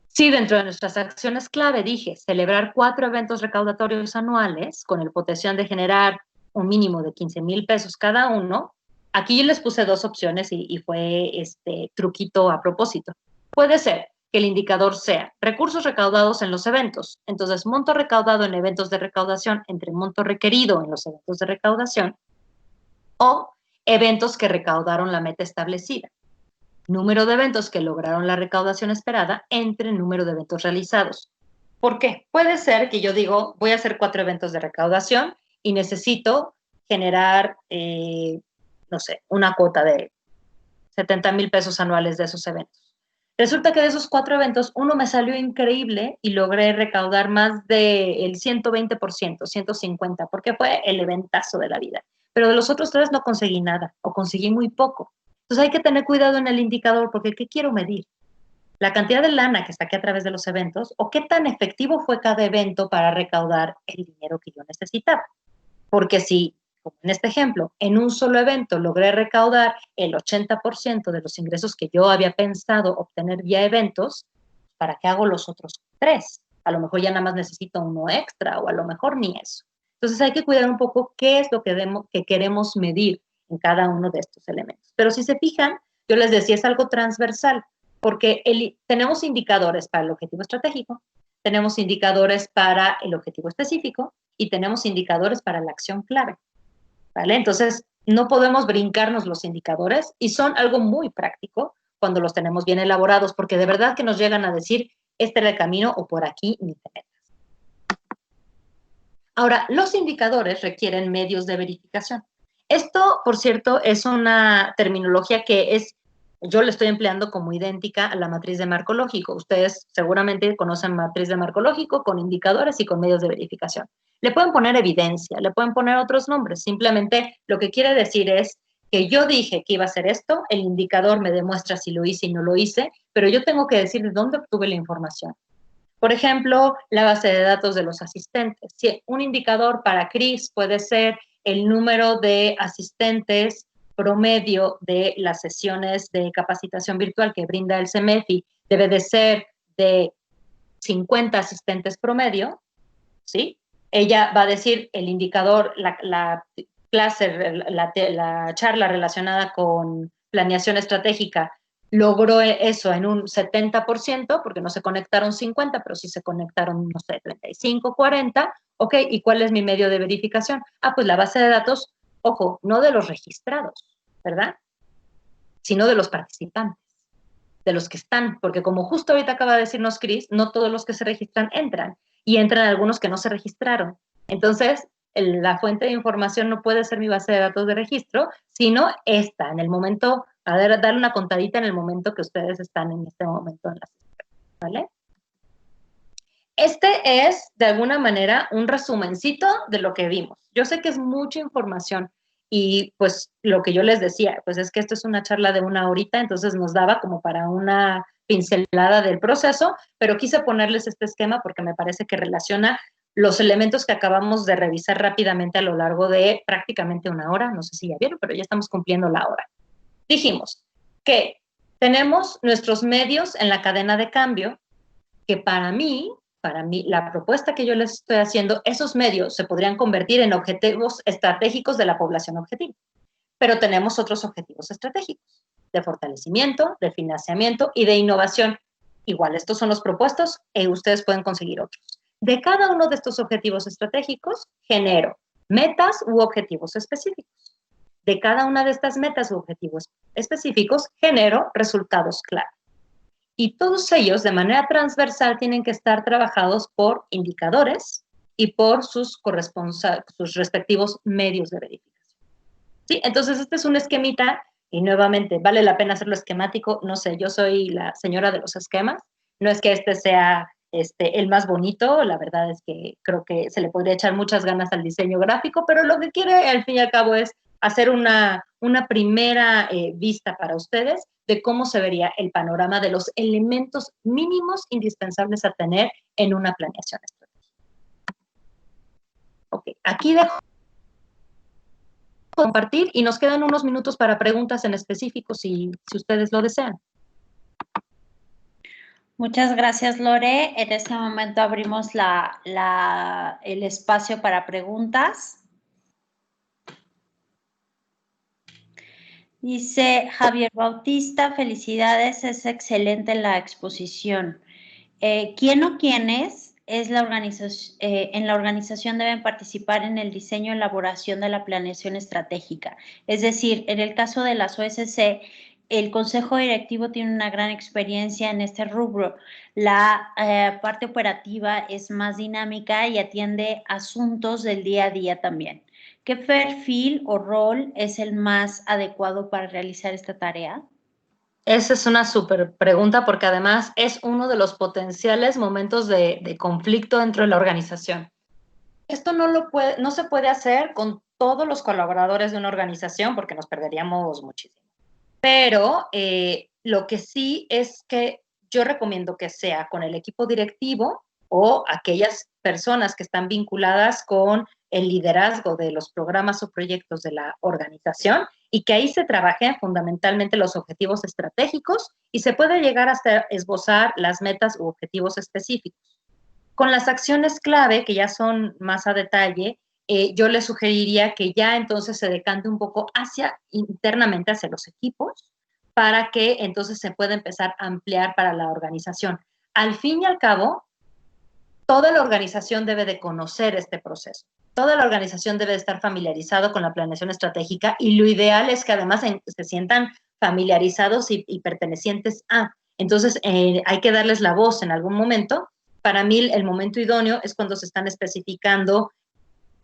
Speaker 4: Si dentro de nuestras acciones clave dije celebrar 4 eventos recaudatorios anuales con el potencial de generar un mínimo de 15,000 pesos cada uno, aquí les puse 2 opciones y fue truquito a propósito. Puede ser que el indicador sea recursos recaudados en los eventos, entonces monto recaudado en eventos de recaudación entre monto requerido en los eventos de recaudación, o eventos que recaudaron la meta establecida. Número de eventos que lograron la recaudación esperada entre número de eventos realizados. ¿Por qué? Puede ser que yo digo, voy a hacer 4 eventos de recaudación y necesito generar, no sé, una cuota de 70,000 pesos anuales de esos eventos. Resulta que de esos 4 eventos, uno me salió increíble y logré recaudar más del 120%, 150%, porque fue el eventazo de la vida. Pero de los otros 3 no conseguí nada o conseguí muy poco. Entonces hay que tener cuidado en el indicador porque ¿qué quiero medir? La cantidad de lana que saqué a través de los eventos o qué tan efectivo fue cada evento para recaudar el dinero que yo necesitaba. Porque si, como en este ejemplo, en un solo evento logré recaudar el 80% de los ingresos que yo había pensado obtener vía eventos, ¿para qué hago los otros 3? A lo mejor ya nada más necesito uno extra o a lo mejor ni eso. Entonces hay que cuidar un poco qué es lo que queremos medir en cada uno de estos elementos. Pero si se fijan, yo les decía, es algo transversal, porque tenemos indicadores para el objetivo estratégico, tenemos indicadores para el objetivo específico y tenemos indicadores para la acción clave, ¿vale? Entonces, no podemos brincarnos los indicadores y son algo muy práctico cuando los tenemos bien elaborados, porque de verdad que nos llegan a decir, este era el camino o por aquí ni te metas. Ahora, los indicadores requieren medios de verificación. Esto, por cierto, es una terminología que yo le estoy empleando como idéntica a la matriz de marco lógico. Ustedes seguramente conocen matriz de marco lógico con indicadores y con medios de verificación. Le pueden poner evidencia, le pueden poner otros nombres. Simplemente lo que quiere decir es que yo dije que iba a hacer esto, el indicador me demuestra si lo hice y no lo hice, pero yo tengo que decir de dónde obtuve la información. Por ejemplo, la base de datos de los asistentes. Si un indicador para CRIS puede ser el número de asistentes promedio de las sesiones de capacitación virtual que brinda el CEMEFI, debe de ser de 50 asistentes promedio, ¿sí? Ella va a decir el indicador, la clase, la charla relacionada con planeación estratégica logró eso en un 70%, porque no se conectaron 50, pero sí se conectaron, no sé, 35, 40. Ok, ¿y cuál es mi medio de verificación? Pues la base de datos, ojo, no de los registrados, ¿verdad? Sino de los participantes, de los que están, porque como justo ahorita acaba de decirnos Cris, no todos los que se registran entran, y entran algunos que no se registraron. Entonces, la fuente de información no puede ser mi base de datos de registro, sino esta, en el momento A ver, darle una contadita en el momento que ustedes están en este momento en la sesión, ¿vale? Este es, de alguna manera, un resumencito de lo que vimos. Yo sé que es mucha información y pues lo que yo les decía, pues es que esto es una charla de 1 horita, entonces nos daba como para una pincelada del proceso, pero quise ponerles este esquema porque me parece que relaciona los elementos que acabamos de revisar rápidamente a lo largo de prácticamente 1 hora. No sé si ya vieron, pero ya estamos cumpliendo la hora. Dijimos que tenemos nuestros medios en la cadena de cambio, que para mí, la propuesta que yo les estoy haciendo, esos medios se podrían convertir en objetivos estratégicos de la población objetivo. Pero tenemos otros objetivos estratégicos de fortalecimiento, de financiamiento y de innovación. Igual, estos son los propuestos y ustedes pueden conseguir otros. De cada uno de estos objetivos estratégicos, genero metas u objetivos específicos. De cada una de estas metas u objetivos específicos, genero resultados clave. Y todos ellos, de manera transversal, tienen que estar trabajados por indicadores y por sus respectivos medios de verificación. ¿Sí? Entonces, este es un esquemita, y nuevamente, vale la pena hacerlo esquemático. No sé, yo soy la señora de los esquemas. No es que este sea el más bonito, la verdad es que creo que se le podría echar muchas ganas al diseño gráfico, pero lo que quiere, al fin y al cabo, es hacer una primera vista para ustedes de cómo se vería el panorama de los elementos mínimos indispensables a tener en una planeación estratégica. Ok, aquí dejo compartir y nos quedan unos minutos para preguntas en específico si ustedes lo desean.
Speaker 1: Muchas gracias, Lore. En este momento abrimos el espacio para preguntas. Dice Javier Bautista, felicidades, es excelente la exposición. ¿Quién o quiénes en la organización deben participar en el diseño y elaboración de la planeación estratégica? Es decir, en el caso de las OSC, el Consejo Directivo tiene una gran experiencia en este rubro. La parte operativa es más dinámica y atiende asuntos del día a día también. ¿Qué perfil o rol es el más adecuado para realizar esta tarea?
Speaker 4: Esa es una súper pregunta porque además es uno de los potenciales momentos de conflicto dentro de la organización. Esto no se puede hacer con todos los colaboradores de una organización porque nos perderíamos muchísimo. Pero lo que sí es que yo recomiendo que sea con el equipo directivo o aquellas personas que están vinculadas con el liderazgo de los programas o proyectos de la organización y que ahí se trabajen fundamentalmente los objetivos estratégicos y se puede llegar hasta esbozar las metas u objetivos específicos. Con las acciones clave, que ya son más a detalle, yo les sugeriría que ya entonces se decante un poco internamente hacia los equipos para que entonces se pueda empezar a ampliar para la organización. Al fin y al cabo, toda la organización debe de conocer este proceso. Toda la organización debe de estar familiarizado con la planeación estratégica y lo ideal es que además se sientan familiarizados y pertenecientes a. Entonces, hay que darles la voz en algún momento. Para mí, el momento idóneo es cuando se están especificando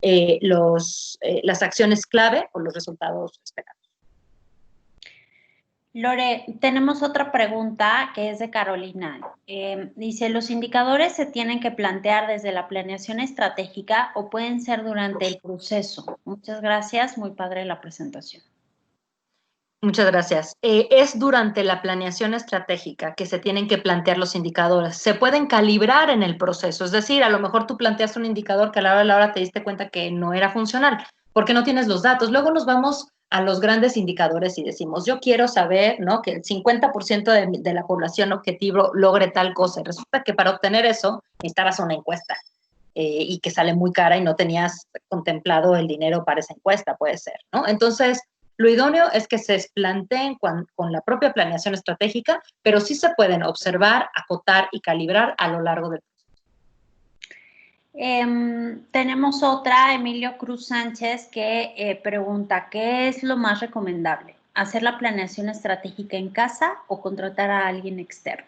Speaker 4: las acciones clave o los resultados esperados.
Speaker 1: Lore, tenemos otra pregunta que es de Carolina. Dice, ¿los indicadores se tienen que plantear desde la planeación estratégica o pueden ser durante el proceso? Muchas gracias, muy padre la presentación.
Speaker 4: Muchas gracias. Es durante la planeación estratégica que se tienen que plantear los indicadores. Se pueden calibrar en el proceso, es decir, a lo mejor tú planteaste un indicador que a la hora de la hora te diste cuenta que no era funcional, porque no tienes los datos. Luego nos vamos a los grandes indicadores y decimos, yo quiero saber, ¿no?, que el 50% de la población objetivo logre tal cosa. Y resulta que para obtener eso necesitabas una encuesta y que sale muy cara y no tenías contemplado el dinero para esa encuesta, puede ser, ¿no? Entonces, lo idóneo es que se planteen con la propia planeación estratégica, pero sí se pueden observar, acotar y calibrar a lo largo del
Speaker 1: proceso. Tenemos otra, Emilio Cruz Sánchez, que pregunta, ¿qué es lo más recomendable? ¿Hacer la planeación estratégica en casa o contratar a alguien externo?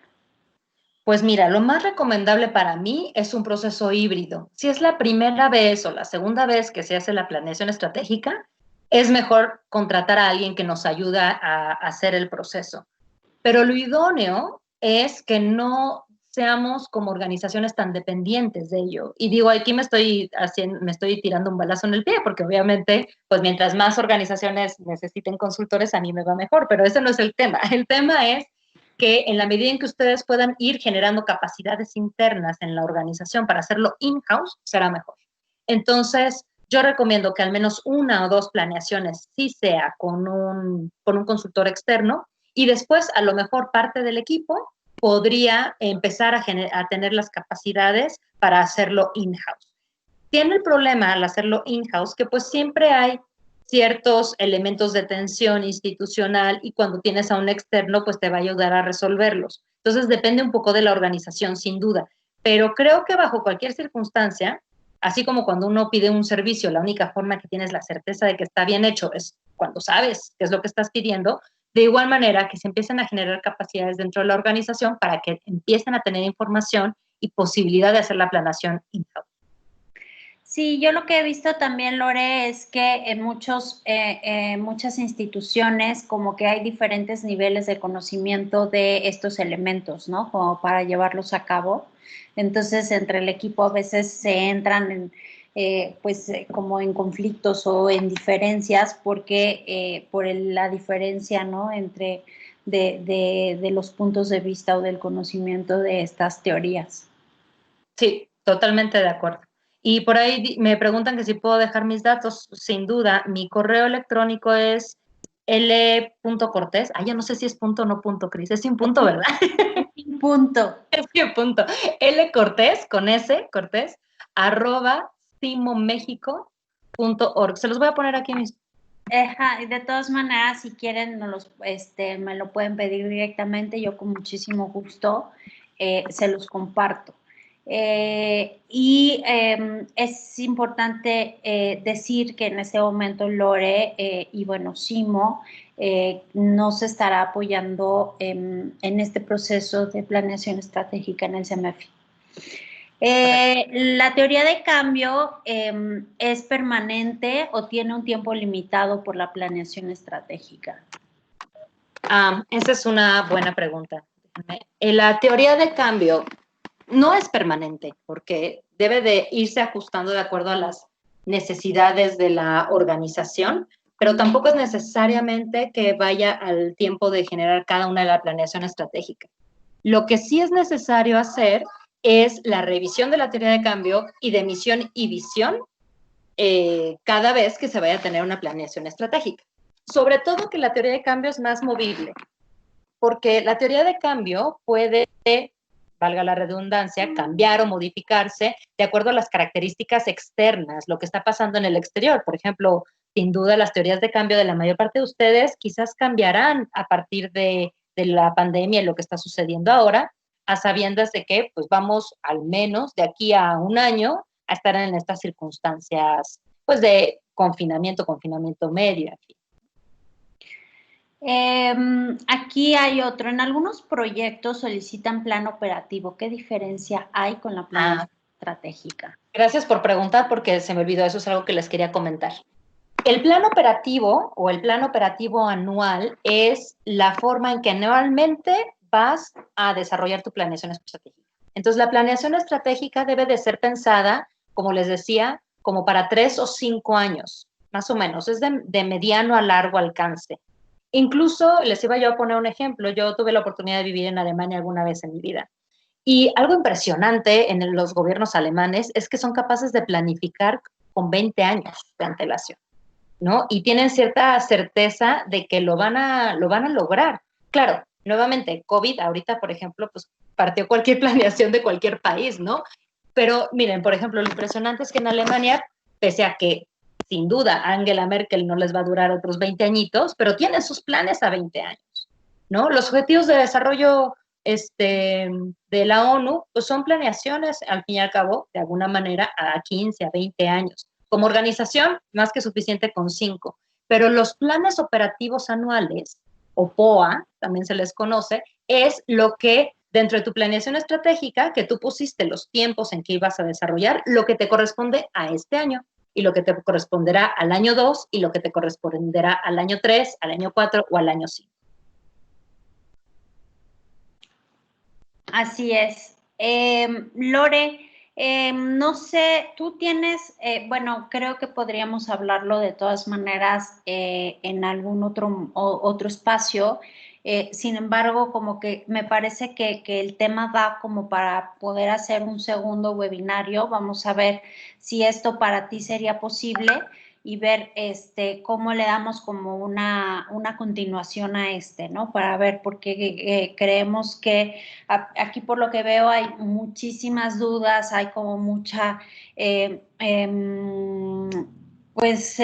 Speaker 4: Pues mira, lo más recomendable para mí es un proceso híbrido. Si es la primera vez o la segunda vez que se hace la planeación estratégica, es mejor contratar a alguien que nos ayuda a hacer el proceso. Pero lo idóneo es que no seamos como organizaciones tan dependientes de ello. Y digo, aquí me estoy tirando un balazo en el pie, porque obviamente, pues mientras más organizaciones necesiten consultores, a mí me va mejor, pero ese no es el tema. El tema es que en la medida en que ustedes puedan ir generando capacidades internas en la organización para hacerlo in-house, será mejor. Entonces, yo recomiendo que al menos 1 o 2 planeaciones sí sea con un consultor externo, y después a lo mejor parte del equipo podría empezar a tener las capacidades para hacerlo in-house. Tiene el problema al hacerlo in-house que pues siempre hay ciertos elementos de tensión institucional, y cuando tienes a un externo pues te va a ayudar a resolverlos. Entonces depende un poco de la organización, sin duda, pero creo que bajo cualquier circunstancia, así como cuando uno pide un servicio, la única forma que tienes la certeza de que está bien hecho es cuando sabes qué es lo que estás pidiendo. De igual manera, que se empiecen a generar capacidades dentro de la organización para que empiecen a tener información y posibilidad de hacer la planeación in-house.
Speaker 1: Sí, yo lo que he visto también, Lore, es que en muchas instituciones como que hay diferentes niveles de conocimiento de estos elementos, ¿no? Como para llevarlos a cabo. Entonces, entre el equipo a veces se entran como en conflictos o en diferencias porque por la diferencia, ¿no? Entre de los puntos de vista o del conocimiento de estas teorías.
Speaker 4: Sí, totalmente de acuerdo. Y por ahí me preguntan que si puedo dejar mis datos. Sin duda, mi correo electrónico es l.cortés. Ya no sé si es punto o no punto, Cris. Es sin punto, ¿verdad?
Speaker 1: Sin punto.
Speaker 4: Es sin punto. Lcortés, con S, Cortés, @simomexico.org. Se los voy a poner aquí mismo.
Speaker 1: De todas maneras, si quieren, me lo pueden pedir directamente. Yo con muchísimo gusto se los comparto. Es importante decir que en este momento Lore y bueno, Simo nos estará apoyando en este proceso de planeación estratégica en el CEMEFI. ¿La teoría de cambio es permanente o tiene un tiempo limitado por la planeación estratégica?
Speaker 4: Esa es una buena pregunta. La teoría de cambio no es permanente, porque debe de irse ajustando de acuerdo a las necesidades de la organización, pero tampoco es necesariamente que vaya al tiempo de generar cada una de la planeación estratégica. Lo que sí es necesario hacer es la revisión de la teoría de cambio y de misión y visión cada vez que se vaya a tener una planeación estratégica. Sobre todo que la teoría de cambio es más movible, porque la teoría de cambio puede, valga la redundancia, cambiar o modificarse de acuerdo a las características externas, lo que está pasando en el exterior. Por ejemplo, sin duda las teorías de cambio de la mayor parte de ustedes quizás cambiarán a partir de la pandemia y lo que está sucediendo ahora, a sabiendas de que pues vamos al menos de aquí a un año a estar en estas circunstancias pues de confinamiento medio, en fin.
Speaker 1: Aquí hay otro. En algunos proyectos solicitan plan operativo. ¿Qué diferencia hay con la planeación estratégica?
Speaker 4: Gracias por preguntar, porque se me olvidó. Eso es algo que les quería comentar. El plan operativo o el plan operativo anual es la forma en que anualmente vas a desarrollar tu planeación estratégica. Entonces, la planeación estratégica debe de ser pensada, como les decía, como para 3 o 5 años, más o menos. Es de mediano a largo alcance. Incluso, les iba yo a poner un ejemplo. Yo tuve la oportunidad de vivir en Alemania alguna vez en mi vida. Y algo impresionante en los gobiernos alemanes es que son capaces de planificar con 20 años de antelación, ¿no? Y tienen cierta certeza de que lo van a lograr. Claro, nuevamente, COVID ahorita, por ejemplo, pues partió cualquier planeación de cualquier país, ¿no? Pero miren, por ejemplo, lo impresionante es que en Alemania, pese a que sin duda Angela Merkel no les va a durar otros 20 añitos, pero tienen sus planes a 20 años, ¿no? Los objetivos de desarrollo de la ONU, pues son planeaciones, al fin y al cabo, de alguna manera, a 15, a 20 años. Como organización, más que suficiente con 5. Pero los planes operativos anuales, o POA, también se les conoce, es lo que dentro de tu planeación estratégica, que tú pusiste los tiempos en que ibas a desarrollar, lo que te corresponde a este año. y lo que te corresponderá al año 2 y lo que te corresponderá al año 3, al año 4 o al año 5.
Speaker 1: Así es. Lore, no sé, tú tienes, bueno, creo que podríamos hablarlo de todas maneras en algún otro espacio. Sin embargo, como que me parece que el tema da como para poder hacer un segundo webinario. Vamos a ver si esto para ti sería posible y ver cómo le damos como una continuación a ¿no? Para ver, porque creemos que aquí por lo que veo hay muchísimas dudas, hay como mucha, pues,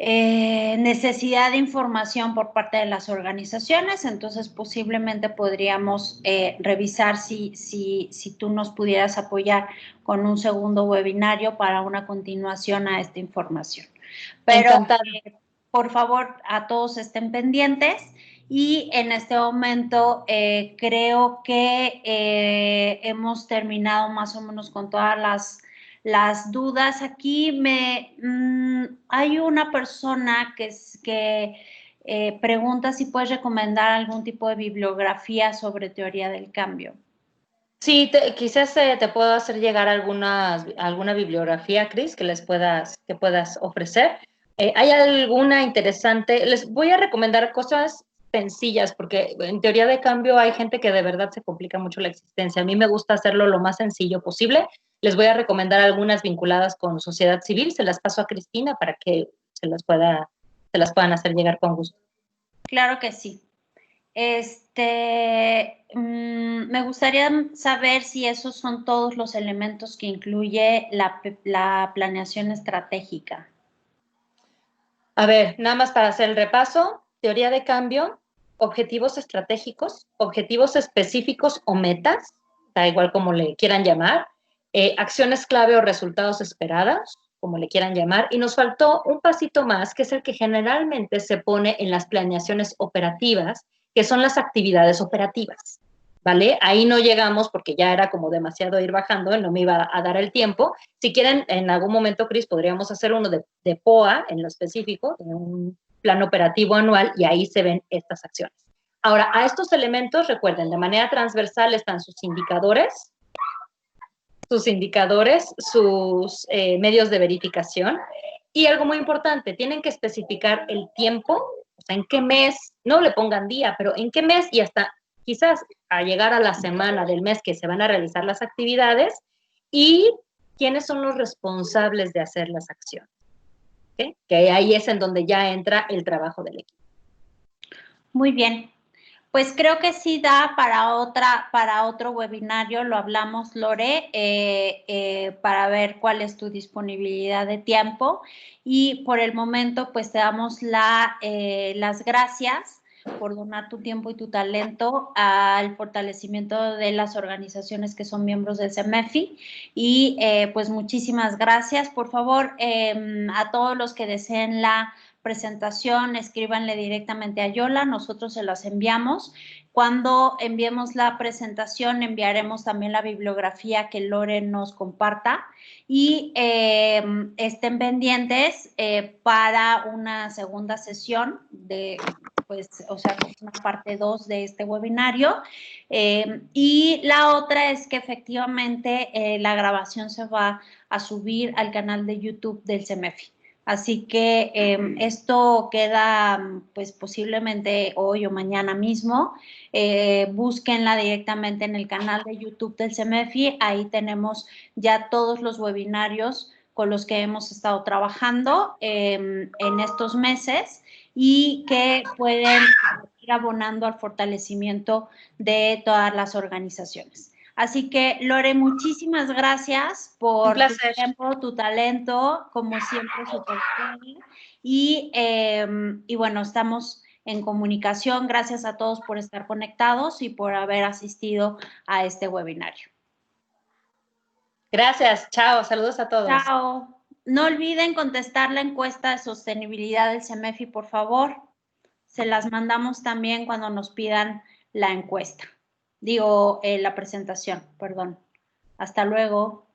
Speaker 1: necesidad de información por parte de las organizaciones, entonces posiblemente podríamos revisar si tú nos pudieras apoyar con un segundo webinario para una continuación a esta información. Pero por favor, a todos estén pendientes y en este momento creo que hemos terminado más o menos con todas las dudas. Aquí hay una persona que pregunta si puedes recomendar algún tipo de bibliografía sobre teoría del cambio.
Speaker 4: Sí, quizás te puedo hacer llegar alguna bibliografía, Cris, que puedas ofrecer. ¿Hay alguna interesante? Les voy a recomendar cosas sencillas, porque en teoría de cambio hay gente que de verdad se complica mucho la existencia. A mí me gusta hacerlo lo más sencillo posible. Les voy a recomendar algunas vinculadas con sociedad civil. Se las paso a Cristina para que se las puedan hacer llegar con gusto.
Speaker 1: Claro que sí. Me gustaría saber si esos son todos los elementos que incluye la planeación estratégica.
Speaker 4: A ver, nada más para hacer el repaso, teoría de cambio, objetivos estratégicos, objetivos específicos o metas, da igual como le quieran llamar, acciones clave o resultados esperados, como le quieran llamar, y nos faltó un pasito más, que es el que generalmente se pone en las planeaciones operativas, que son las actividades operativas. ¿Vale? Ahí no llegamos porque ya era como demasiado ir bajando, no me iba a dar el tiempo. Si quieren, en algún momento, Cris, podríamos hacer uno de POA en lo específico, en un plan operativo anual, y ahí se ven estas acciones. Ahora, a estos elementos, recuerden, de manera transversal están sus indicadores, sus medios de verificación, y algo muy importante, tienen que especificar el tiempo, o sea, en qué mes, no le pongan día, pero en qué mes y hasta quizás a llegar a la semana del mes que se van a realizar las actividades y quiénes son los responsables de hacer las acciones. ¿Okay? Que ahí es en donde ya entra el trabajo del equipo.
Speaker 1: Muy bien. Pues creo que sí da para otro webinario, lo hablamos, Lore, para ver cuál es tu disponibilidad de tiempo. Y por el momento, pues te damos las gracias por donar tu tiempo y tu talento al fortalecimiento de las organizaciones que son miembros del CEMEFI. Y pues muchísimas gracias. Por favor, a todos los que deseen la presentación, escríbanle directamente a Yola, nosotros se las enviamos. Cuando enviemos la presentación, enviaremos también la bibliografía que Lore nos comparta y estén pendientes para una segunda sesión o sea, una parte 2 de este webinario. Y la otra es que efectivamente la grabación se va a subir al canal de YouTube del CEMEFI. Así que esto queda pues posiblemente hoy o mañana mismo. Búsquenla directamente en el canal de YouTube del CEMEFI. Ahí tenemos ya todos los webinarios con los que hemos estado trabajando en estos meses y que pueden ir abonando al fortalecimiento de todas las organizaciones. Así que, Lore, muchísimas gracias por tu tiempo, tu talento, como siempre, súper bien. Y bueno, estamos en comunicación. Gracias a todos por estar conectados y por haber asistido a este webinario.
Speaker 4: Gracias, chao, saludos a todos.
Speaker 1: Chao. No olviden contestar la encuesta de sostenibilidad del CEMEFI, por favor. Se las mandamos también cuando nos pidan la encuesta. Digo, la presentación, perdón. Hasta luego.